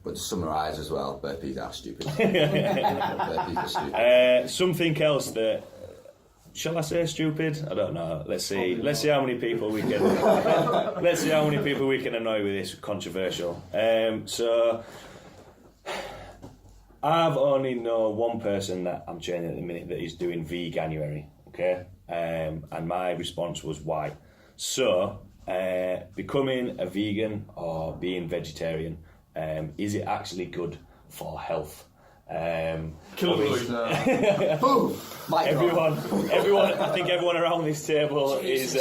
But to summarise as well, burpees are stupid. Burpees are stupid. Something else that. Shall I say stupid? I don't know. Let's see how many people we can. Let's see how many people we can annoy with this controversial. So I've only know one person that I'm training at the minute that is doing veganuary. Okay, and my response was why. So becoming a vegan or being vegetarian, is it actually good for health? Everyone, I think everyone around this table is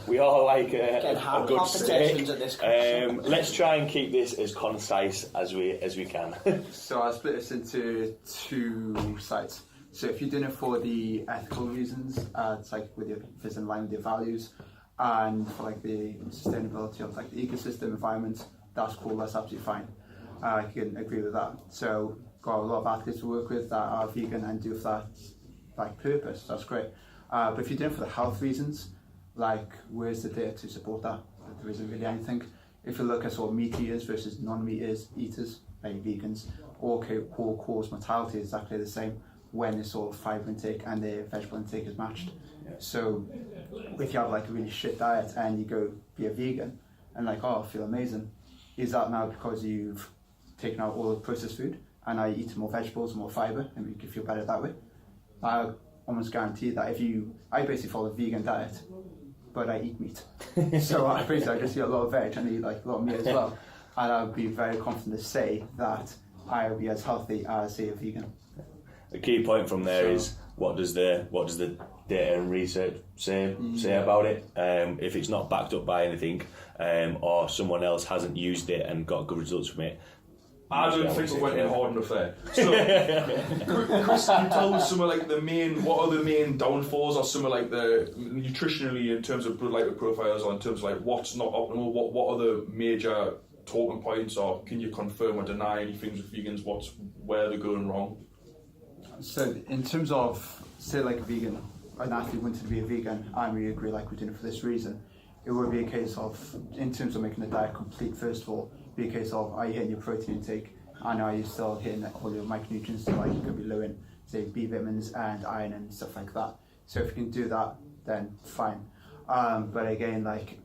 we all like a good steak. Let's try and keep this as concise as we can. So I'll split this into two sides. So if you're doing it for the ethical reasons, it's like if it's in line with your values, and for like the sustainability of like the ecosystem environment, that's cool, that's absolutely fine. I can agree with that. So got a lot of athletes to work with that are vegan and do for that like purpose. That's great. But if you're doing it for the health reasons, like where's the data to support that? There isn't really anything. If you look at sort of meat eaters versus non-meat eaters, like vegans, all cause mortality is exactly the same when the sort of fibre intake and the vegetable intake is matched. So if you have like a really shit diet and you go be a vegan and like, oh, I feel amazing, is that now because you've taken out all the processed food and I eat more vegetables, more fibre, and make you feel better that way. I almost guarantee that I basically follow a vegan diet, but I eat meat. So I just eat a lot of veg and I eat like a lot of meat as well. And I would be very confident to say that I will be as healthy as, say, a vegan. The key point from there is what does the data and research say about it? If it's not backed up by anything, or someone else hasn't used it and got good results from it, I don't think we went in hard enough there. So, Chris, can you tell us some of like what are the main downfalls, or some of like the nutritionally in terms of blood lipid profiles, or in terms of like what's not optimal? What are the major talking points, or can you confirm or deny any things with vegans? Where they're going wrong? So in terms of, say like a vegan, an athlete wanted to be a vegan, I really agree, like we're doing it for this reason. It would be a case of, in terms of making the diet complete, first of all, be a case of, are you hitting your protein intake, and are you still hitting all your micronutrients, so like you could be low in, say, B vitamins and iron and stuff like that. So if you can do that, then fine. But again, like,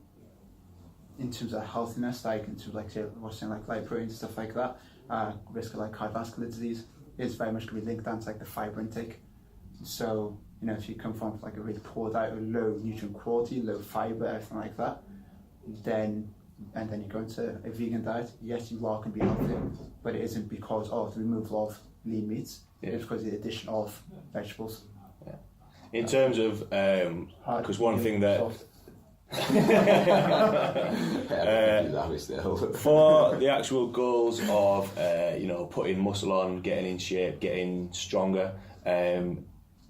in terms of healthiness, like in terms of like, say, watching like light protein and stuff like that, risk of like cardiovascular disease is very much going to be linked down to like the fibre intake. So, you know, if you come from like a really poor diet with low nutrient quality, low fibre, everything like that, then you go into a vegan diet, yes, you are going to be healthy, but it isn't because of the removal of lean meats, it's because of the addition of vegetables. Yeah. In terms of, because one thing that... for the actual goals of putting muscle on, getting in shape, getting stronger,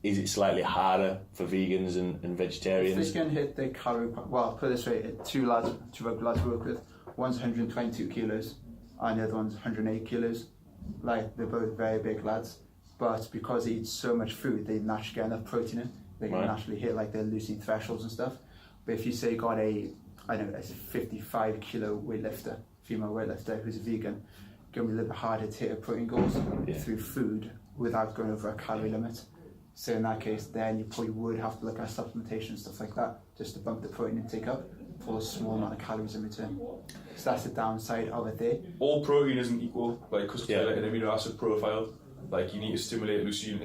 is it slightly harder for vegans and vegetarians? If they can hit their calorie, well, put it this way, two rugby lads we work with, one's 122 kilos and the other one's 108 kilos. Like, they're both very big lads, but because they eat so much food, they naturally get enough protein in, they can naturally hit like their leucine thresholds and stuff. But if you say you got a 55 kilo weightlifter, female weightlifter who's a vegan, it's going to be a little bit harder to hit her protein goals through food without going over a calorie limit. So in that case, then you probably would have to look at supplementation and stuff like that, just to bump the protein intake up for a small amount of calories in return. So that's the downside of it there. All protein isn't equal, like, because like an amino acid profile, like you need to stimulate leucine,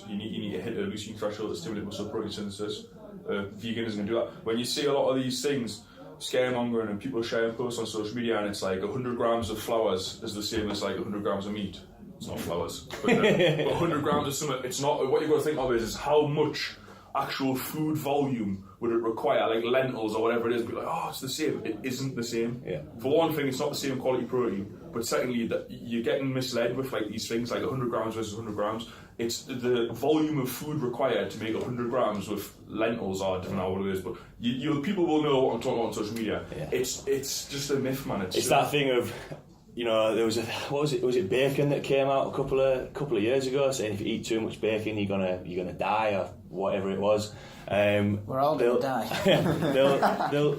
you need to hit a leucine threshold to stimulate muscle protein synthesis. Vegan isn't going to do that. When you see a lot of these things, scaremongering and people sharing posts on social media, and it's like 100 grams of flowers is the same as like 100 grams of meat. It's not flowers, but 100 grams of something. It's not. What you've got to think of is how much actual food volume would it require, like lentils or whatever it is. Be like, oh, it's the same. It isn't the same. Yeah. For one thing, it's not the same quality protein. But secondly, you're getting misled with like these things, like 100 grams versus 100 grams. It's the volume of food required to make 100 grams with lentils, or I don't know what it is, but people will know what I'm talking about on social media. Yeah. It's just a myth, man. It's that thing of, there was was it bacon that came out a couple of years ago saying if you eat too much bacon you're gonna die, or whatever it was. We're all going to die.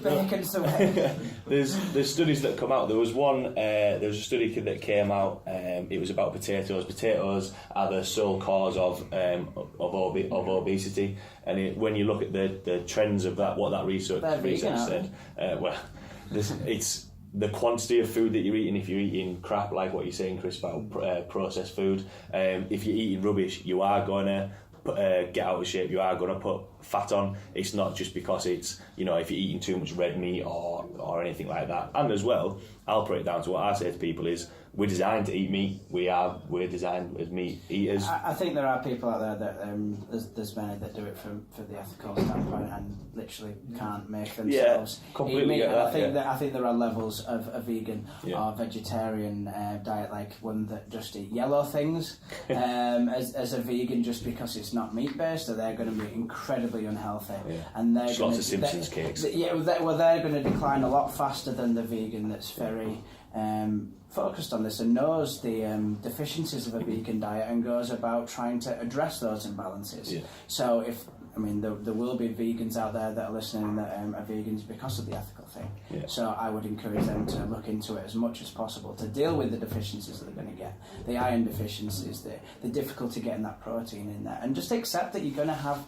Bacon's the way. There's studies that come out. There was a study that came out. It was about potatoes. Potatoes are the sole cause of obesity. And when you look at the trends of that, what that research said, it's the quantity of food that you're eating. If you're eating crap, like what you're saying, Chris, about processed food, if you're eating rubbish, you are going to get out of shape, you are going to put fat on. It's not just because it's, if you're eating too much red meat or anything like that. And as well, I'll put it down to what I say to people is, we're designed to eat meat. We're designed as meat eaters. I think there are people out there that there's many that do it from the ethical standpoint and literally can't make themselves completely eat meat. get that, I think there are levels of a vegan or vegetarian diet, like one that just eat yellow things as a vegan just because it's not meat based, so they're going to be incredibly unhealthy. And they're lots of Simpsons cakes. They're going to decline a lot faster than the vegan that's very focused on this and knows the deficiencies of a vegan diet and goes about trying to address those imbalances. So there will be vegans out there that are listening that are vegans because of the ethical thing. Yeah. So I would encourage them to look into it as much as possible to deal with the deficiencies that they're going to get, the iron deficiencies, the difficulty getting that protein in there, and just accept that you're going to have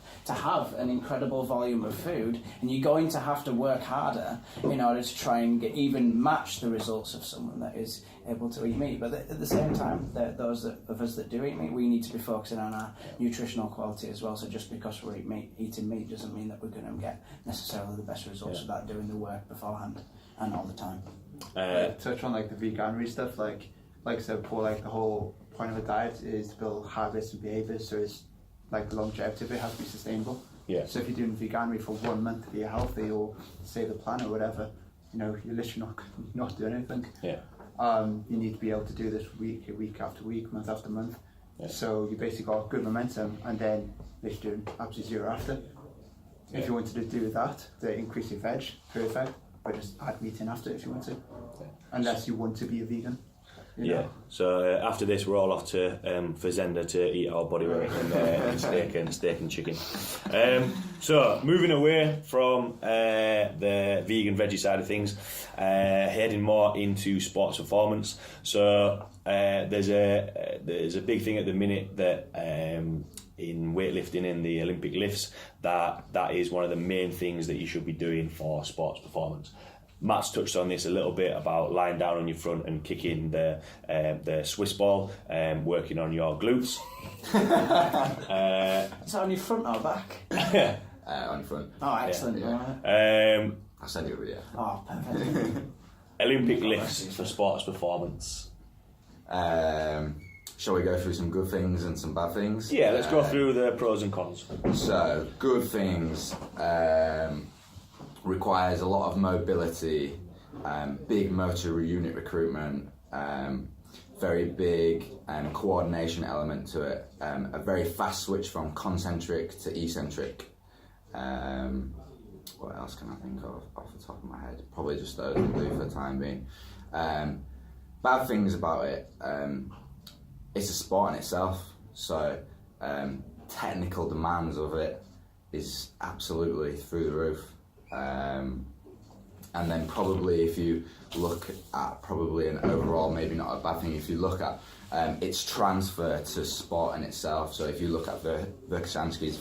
an incredible volume of food, and you're going to have to work harder in order to try and even match the results of someone that is able to eat meat. But at the same time, those of us that do eat meat, we need to be focusing on our nutritional quality as well. So just because we're eating meat doesn't mean that we're going to get necessarily the best results without doing the work beforehand and all the time. Touch on like the veganery stuff, like I said before, like the whole point of a diet is to build habits and behaviours, so it's like the longevity of it has to be sustainable. Yeah. So if you're doing veganery for 1 month to be healthy or save the planet or whatever, you're literally not doing anything. Yeah. You need to be able to do this week after week, month after month. Yeah. So you basically got good momentum, and then literally doing absolutely zero after. If you wanted to do that, to increase your veg, perfect, but just add meat in after if you want to. Unless you want to be a vegan. You know? So after this, we're all off to Fazenda to eat our body weight in steak and chicken. So moving away from the vegan veggie side of things, heading more into sports performance. So there's a big thing at the minute that in weightlifting in the Olympic lifts that is one of the main things that you should be doing for sports performance. Matt's touched on this a little bit about lying down on your front and kicking the Swiss ball, working on your glutes. Is that on your front or back? On your front. Oh, excellent. Yeah. I'll send you a video. Oh, perfect. Olympic lifts for sports performance. Shall we go through some good things and some bad things? Yeah, let's go through the pros and cons. So, good things requires a lot of mobility, big motor unit recruitment, very big coordination element to it, a very fast switch from concentric to eccentric. What else can I think of off the top of my head? Probably just those will do for the time being. Bad things about it, it's a sport in itself, so technical demands of it is absolutely through the roof. And then probably if you look at probably an overall, maybe not a bad thing, if you look at its transfer to sport in itself. So if you look at Verkhoshansky's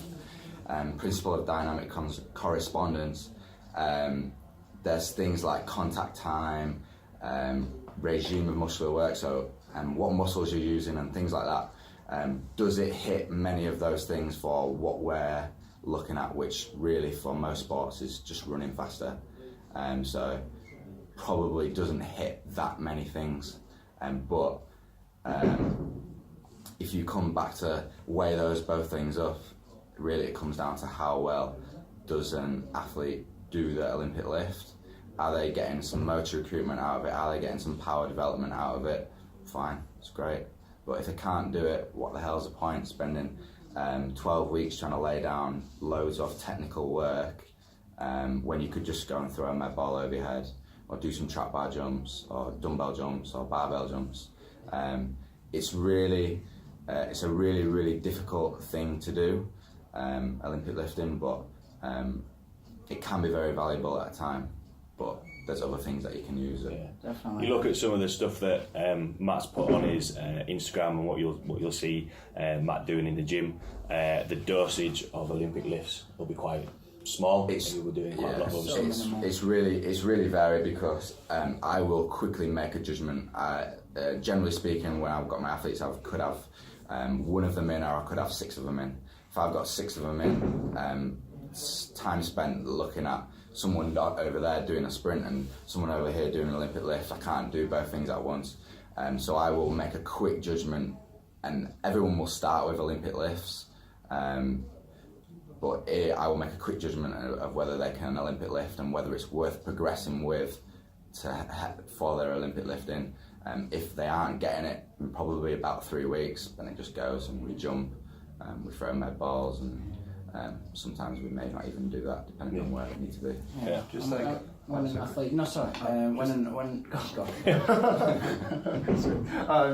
principle of dynamic correspondence, there's things like contact time, regime of muscular work, so what muscles you're using and things like that. Does it hit many of those things for what we're looking at, which really for most sports is just running faster, so probably doesn't hit that many things, but if you come back to weigh those both things up, really it comes down to how well does an athlete do the Olympic lift. Are they getting some motor recruitment out of it? Are they getting some power development out of it? Fine, it's great. But if they can't do it, what the hell's the point spending 12 weeks trying to lay down loads of technical work when you could just go and throw a med ball over your head, or do some trap bar jumps or dumbbell jumps or barbell jumps. It's a really difficult thing to do, Olympic lifting, but it can be very valuable at a time, but there's other things that you can use it. Yeah. Definitely. You look at some of the stuff that Matt's put on his Instagram and what you'll see Matt doing in the gym. The dosage of Olympic lifts will be quite small. Maybe we're doing quite a lot of other stuff. It's really varied because I will quickly make a judgment. Generally speaking, when I've got my athletes, I could have one of them in, or I could have 6 of them in. If I've got 6 of them in, time spent looking at someone over there doing a sprint and someone over here doing an Olympic lift. I can't do both things at once, so I will make a quick judgment, and everyone will start with Olympic lifts, but I will make a quick judgment of whether they can Olympic lift and whether it's worth progressing with for their Olympic lifting. If they aren't getting it in probably about 3 weeks, then it just goes and we jump, we throw med balls, and sometimes we may not even do that depending on where we need to be. Yeah. Just like when an athlete, no, sorry, when go.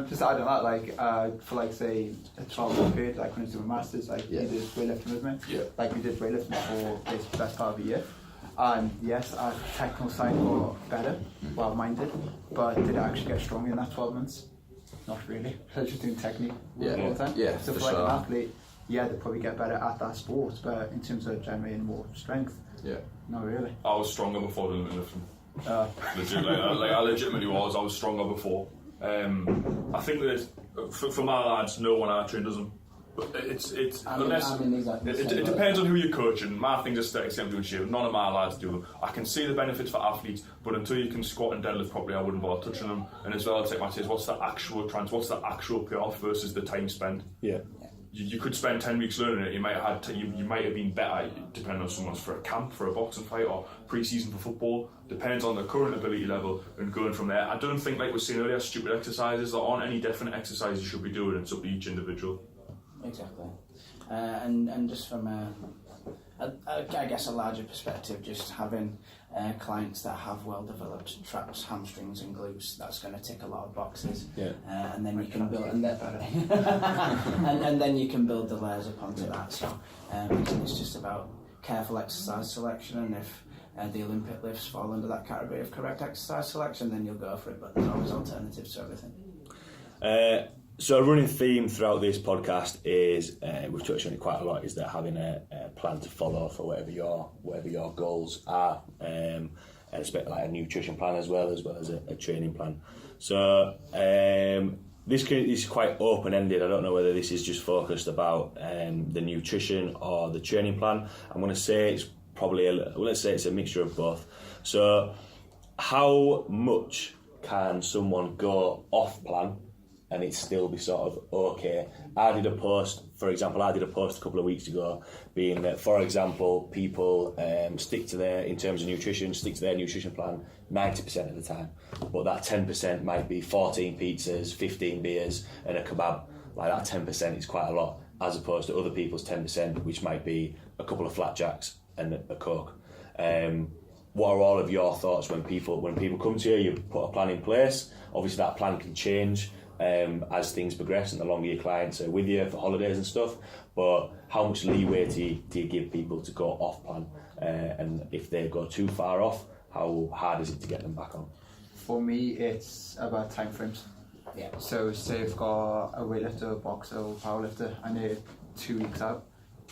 Just add on that, like for like say a 12-month period, like when I was doing masters, like you did weightlifting with me, like we did weightlifting for the best part of a year, And yes, our technical side got better, well mine did, but did it actually get stronger in that 12 months? Not really. I was just doing technique all the time. Yeah, so for for like sure. an athlete, yeah, they'll probably get better at that sport, but in terms of generating more strength, not really. I was stronger before than lifting. I legitimately was. I was stronger before. I think that for my lads, no one I train does them. But it depends on who you're coaching. My things are static, same doing shape. None of my lads do them. I can see the benefits for athletes, but until you can squat and deadlift properly, I wouldn't bother touching them. And as well, I'd take my taste. What's the actual payoff versus the time spent? Yeah. You could spend 10 weeks learning it. You might have had you might have been better depending on someone's for a camp, for a boxing fight, or pre-season for football. Depends on the current ability level and going from there. I don't think, like we were saying earlier, stupid exercises. There aren't any definite exercises you should be doing. It's up to each individual. Exactly. And just from I guess a larger perspective, just having clients that have well developed traps, hamstrings and glutes, that's going to tick a lot of boxes. Yeah. And then you can build and then you can build the layers up onto that. So it's just about careful exercise selection, and if the Olympic lifts fall under that category of correct exercise selection, then you'll go for it, but there's always alternatives to everything. So a running theme throughout this podcast is, we've touched on it quite a lot, is that having a plan to follow for whatever your goals are, and expect like a nutrition plan as well as a training plan. So this is quite open-ended. I don't know whether this is just focused about the nutrition or the training plan. I'm going to say it's probably let's say it's a mixture of both. So how much can someone go off plan and it still be sort of okay? I did a post a couple of weeks ago being that, for example, people stick to their nutrition plan 90% of the time, but that 10% might be 14 pizzas, 15 beers and a kebab. Like that 10% is quite a lot, as opposed to other people's 10%, which might be a couple of flapjacks and a Coke. What are all of your thoughts when people come to you? You put a plan in place. Obviously that plan can change as things progress and the longer your clients are with you for holidays and stuff, but how much leeway do you give people to go off plan, and if they go too far off, how hard is it to get them back on? For me, it's about time frames. Yeah. So say I've got a weightlifter, a boxer or powerlifter, and they're 2 weeks out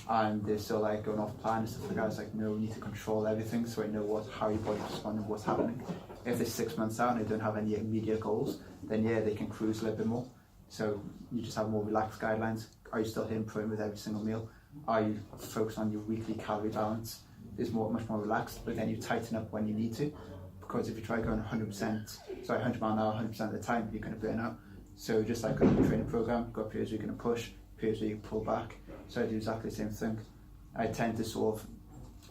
and they're still like going off plan and stuff like that. It's like, no, we need to control everything so I know how your body's responding, what's happening. If they're 6 months out and they don't have any immediate goals, then yeah, they can cruise a little bit more. So you just have more relaxed guidelines. Are you still hitting pro with every single meal? Are you focused on your weekly calorie balance? It's much more relaxed, but then you tighten up when you need to. Because if you try going 100 mile an hour 100% of the time, you're going to burn out. So just like on the training program, you've got periods where you're going to push, periods where you pull back. So I do exactly the same thing. I tend to sort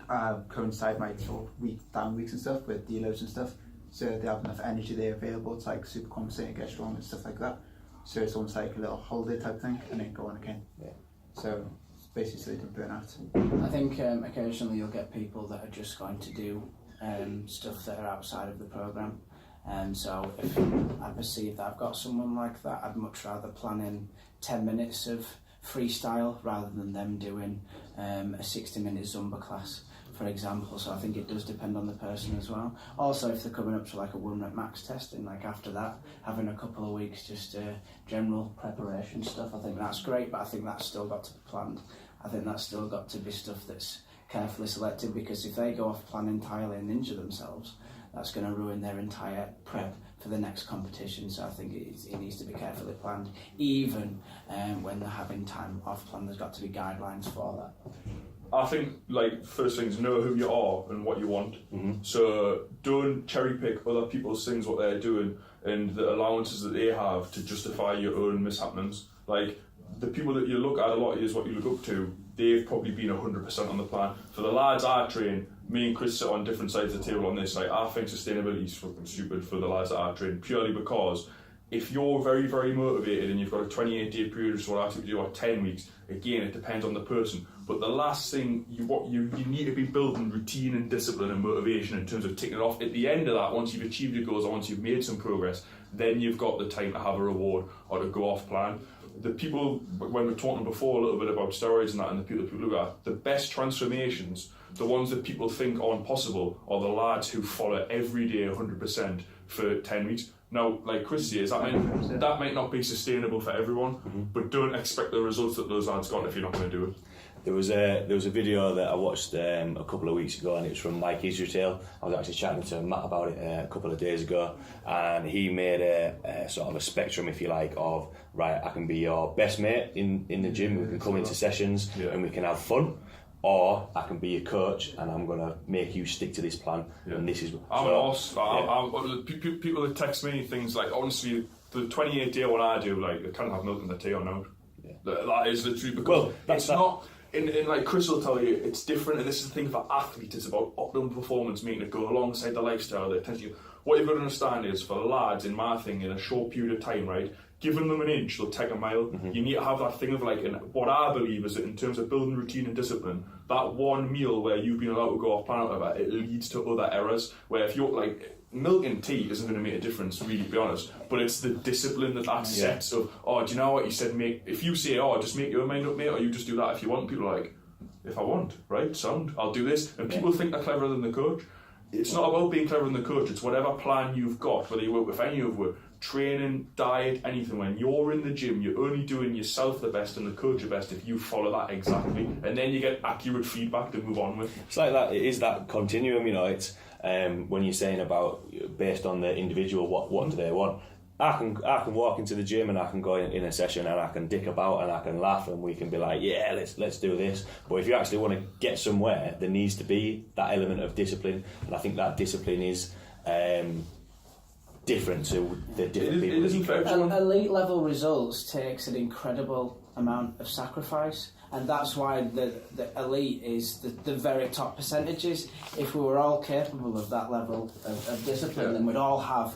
of coincide my sort of down weeks and stuff with deloads and stuff. So they have enough energy there available to like super compensate and get strong and stuff like that. So it's almost like a little holiday type thing and then go on again. Yeah. So it's basically so they don't burn out. I think occasionally you'll get people that are just going to do stuff that are outside of the programme. So if I perceive that I've got someone like that, I'd much rather plan in 10 minutes of freestyle rather than them doing a 60-minute Zumba class, for example. So I think it does depend on the person as well. Also, if they're coming up to like a 1 rep max testing, like after that, having a couple of weeks just general preparation stuff, I think that's great, but I think that's still got to be planned. I think that's still got to be stuff that's carefully selected, because if they go off plan entirely and injure themselves, that's going to ruin their entire prep for the next competition. So I think it needs to be carefully planned. Even when they're having time off plan, there's got to be guidelines for that. I think, like, first things, know who you are and what you want. Mm-hmm. So don't cherry pick other people's things, what they're doing, and the allowances that they have to justify your own mishappenings. Like, the people that you look at a lot is what you look up to. They've probably been 100% on the plan. For the lads I train, me and Chris sit on different sides of the table on this. Like, I think sustainability is fucking stupid for the lads that I train, purely because if you're very, very motivated and you've got a 28-day period, which is what I typically do, or 10 weeks, again, it depends on the person. But the last thing, you need to be building routine and discipline and motivation in terms of ticking it off. At the end of that, once you've achieved your goals or once you've made some progress, then you've got the time to have a reward or to go off plan. The people, when we were talking before a little bit about steroids and that, and the people look at, the best transformations The ones that people think aren't possible are the lads who follow every day 100% for 10 weeks. Now, like Chris says, that might not be sustainable for everyone, but don't expect the results that those lads got if you're not going to do it. There was a video that I watched a couple of weeks ago, and it was from Mike Israel. I was actually chatting to Matt about it a couple of days ago, and he made a sort of a spectrum, if you like, of right, I can be your best mate in the gym. We can come into sessions and we can have fun. Or I can be your coach and I'm going to make you stick to this plan. And this is... I'm an arse. People that text me things like, honestly, the 28-day one I do, like, they can't have milk in the tea or no. Yeah. That is literally because it's not... In like Chris will tell you, it's different, and this is the thing for athletes, it's about optimum performance, making it go alongside the lifestyle, the attention. What you've got to understand is, for the lads, in my thing, in a short period of time, right, giving them an inch, they'll take a mile. You need to have that thing of like, and what I believe is that in terms of building routine and discipline, that one meal where you've been allowed to go off plan, whatever, it leads to other errors. Where if you're like, milk and tea isn't going to make a difference, really, to be honest. But it's the discipline that sets of, oh, do you know what you said? If you say, oh, just make your mind up, mate, or you just do that if you want. People are like, if I want, right, sound, I'll do this. And people think they're cleverer than the coach. It's not about being clever than the coach. It's whatever plan you've got, whether you work with any of work, training, diet, anything. When you're in the gym, you're only doing yourself the best and the coach the best if you follow that exactly, and then you get accurate feedback to move on with. It's like that. It is that continuum, you know. It's when you're saying about based on the individual, what do they want? I can walk into the gym and I can go in a session and I can dick about and I can laugh and we can be like, yeah, let's do this. But if you actually want to get somewhere, there needs to be that element of discipline, and I think that discipline is different to the different people. It isn't for everyone. Elite level results takes an incredible amount of sacrifice, and that's why the elite is the very top percentages. If we were all capable of that level of discipline, then we'd all have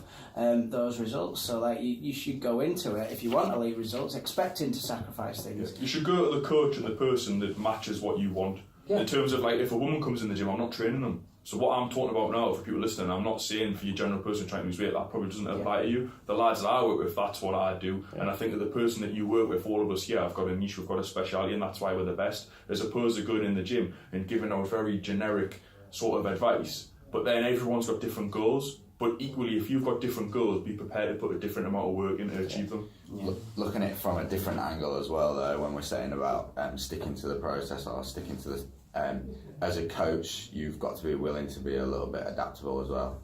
those results. So like you should go into it, if you want elite results, expecting to sacrifice things. You should go to the coach and the person that matches what you want. In terms of like, if a woman comes in the gym, I'm not training them. So what I'm talking about now, for people listening, I'm not saying for your general person trying to lose weight, that probably doesn't apply to you. The lads that I work with, that's what I do. And I think that the person that you work with, all of us here, I've got a niche, we've got a speciality, and that's why we're the best, as opposed to going in the gym and giving out very generic sort of advice. But then everyone's got different goals. But equally, if you've got different goals, be prepared to put a different amount of work in to achieve them. Looking at it from a different angle as well, though, when we're saying about sticking to the process or sticking to the... as a coach, you've got to be willing to be a little bit adaptable as well.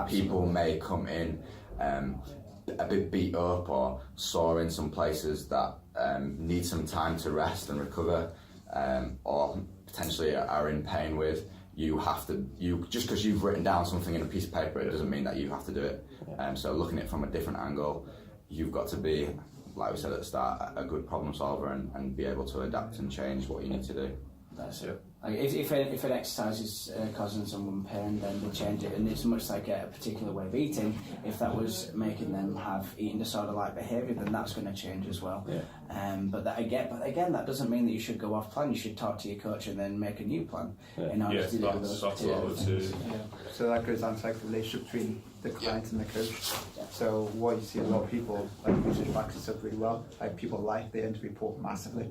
People may come in a bit beat up or sore in some places that need some time to rest and recover, or potentially are in pain with. You have to, just because you've written down something in a piece of paper, it doesn't mean that you have to do it. So looking at it from a different angle, you've got to be, like we said at the start, a good problem solver and be able to adapt and change what you need to do. That's it. Like if an exercise is causing someone pain, then they change it, and it's much like a particular way of eating. If that was making them have eating disorder-like behaviour, then that's going to change as well. But again, that doesn't mean that you should go off plan. You should talk to your coach and then make a new plan in order to do those particular things. So that goes down to like the relationship between the client and the coach. So what you see a lot of people, like research backs this up really well, like people they underreport massively.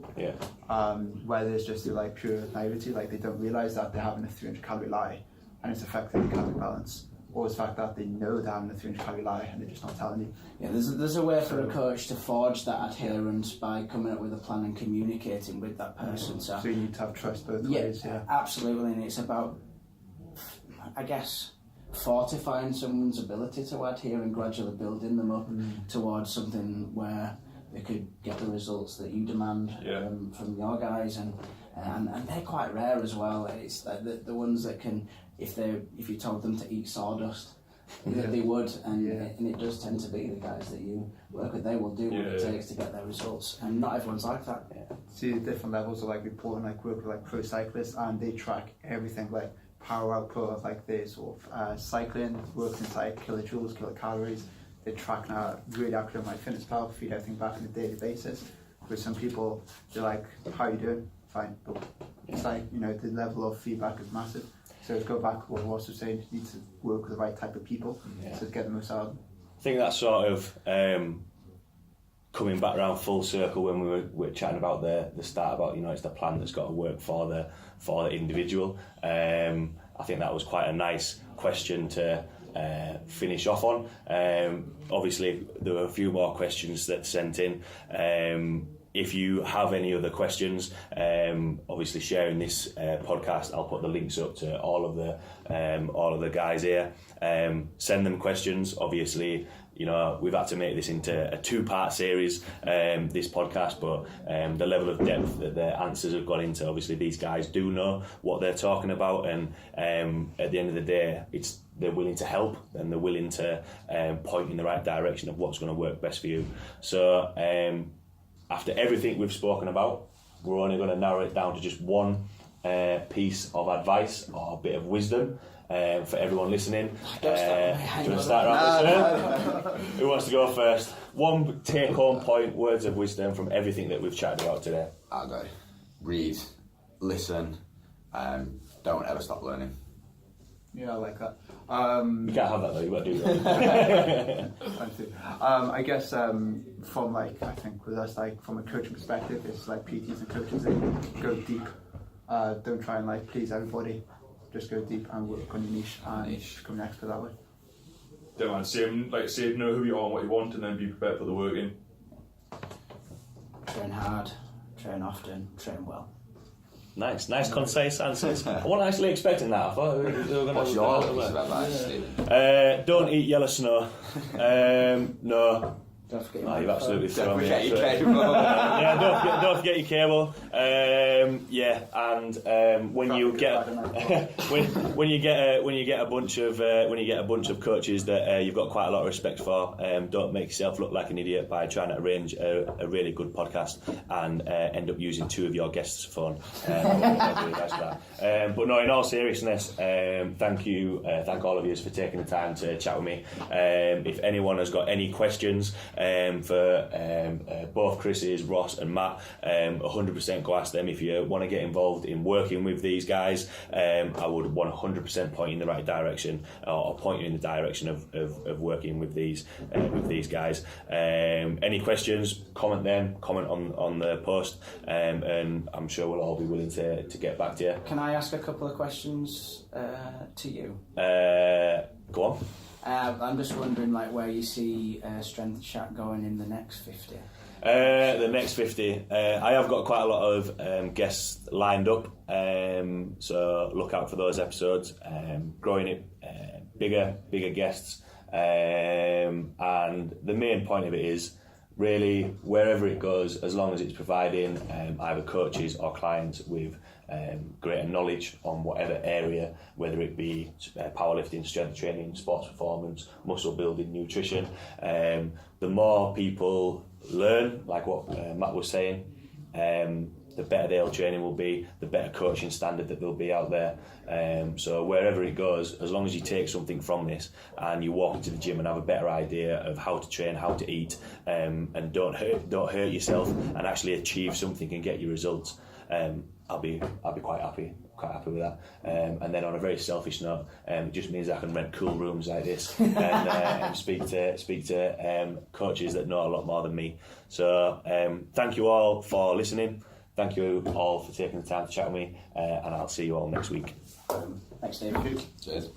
Whether it's just through like pure naivety, like they don't realise that they're having a 300 calorie lie and it's affecting the calorie balance, or it's the fact that they know they're having a 300 calorie lie and they're just not telling you. There's a way for a coach to forge that adherence by coming up with a plan and communicating with that person. So you need to have trust both ways. Absolutely, and it's about, I guess, fortifying someone's ability to adhere and gradually building them up towards something where they could get the results that you demand from your guys, and they're quite rare as well. It's like the ones that can, if you told them to eat sawdust, they would, and it does tend to be the guys that you work with. They will do what it takes to get their results, and not everyone's like that. See the different levels of like reporting, like work with like pro cyclists, and they track everything like power output of like this sort of cycling, working inside kilojoules, kilocalories. They track now really accurate my fitness pal, feed everything back on a daily basis. With some people, they're like, how are you doing? Fine. But it's like, the level of feedback is massive. So to go back to what Ross was saying, you need to work with the right type of people to get the most out of them. I think that sort of coming back around full circle when we were chatting about the start about, it's the plan that's got to work for the individual. I think that was quite a nice question to finish off on. Obviously, there were a few more questions that sent in. If you have any other questions, obviously sharing this podcast, I'll put the links up to all of the guys here. Send them questions. Obviously, we've had to make this into a 2-part series, this podcast, but the level of depth that the answers have gone into, obviously these guys do know what they're talking about, and at the end of the day, they're willing to help and they're willing to point in the right direction of what's going to work best for you. So after everything we've spoken about, we're only going to narrow it down to just one piece of advice or a bit of wisdom for everyone listening. Do you want to start around this? Who wants to go first? One take-home point, words of wisdom from everything that we've chatted about today. I'll go. Read, listen, don't ever stop learning. Yeah, I like that. You can't have that though, you've got to do that. I guess from I think with us, from a coaching perspective, it's like PTs and coaches, they go deep. Don't try and please everybody. Just go deep and work on your niche and become an expert that way. Yeah, man, say know who you are and what you want, and then be prepared for the work in. Train hard, train often, train well. Nice, concise answers. I wasn't actually expecting that. I thought they were going to... What's your piece of advice, Stephen? Don't eat yellow snow. No. Don't forget You've absolutely thrown me. Forget your cable. Yeah, don't forget your cable. When you get a bunch of coaches that you've got quite a lot of respect for, don't make yourself look like an idiot by trying to arrange a really good podcast and end up using 2 of your guests' phone. But no, in all seriousness, thank all of you for taking the time to chat with me. If anyone has got any questions for both Chris's, Ross and Matt, 100% go ask them. If you want to get involved in working with these guys, I would 100% point you in the right direction, or point you in the direction of working with these guys. Any questions, comment on the post, and I'm sure we'll all be willing to get back to you. Can I ask a couple of questions to you? Go on. I'm just wondering where you see Strength Chat going in the next 50. The next 50. I have got quite a lot of guests lined up, so look out for those episodes. Growing it, bigger guests, and the main point of it is really wherever it goes, as long as it's providing either coaches or clients with greater knowledge on whatever area, whether it be powerlifting, strength training, sports performance, muscle building, nutrition. The more people learn, like what Matt was saying, the better their training will be, the better coaching standard that there'll be out there. So wherever it goes, as long as you take something from this and you walk into the gym and have a better idea of how to train, how to eat, and don't hurt yourself, and actually achieve something and get your results, I'll be quite happy with that. And then on a very selfish note, it just means I can rent cool rooms like this and speak to coaches that know a lot more than me. So thank you all for listening. Thank you all for taking the time to chat with me, and I'll see you all next week. Thanks, David. Cheers.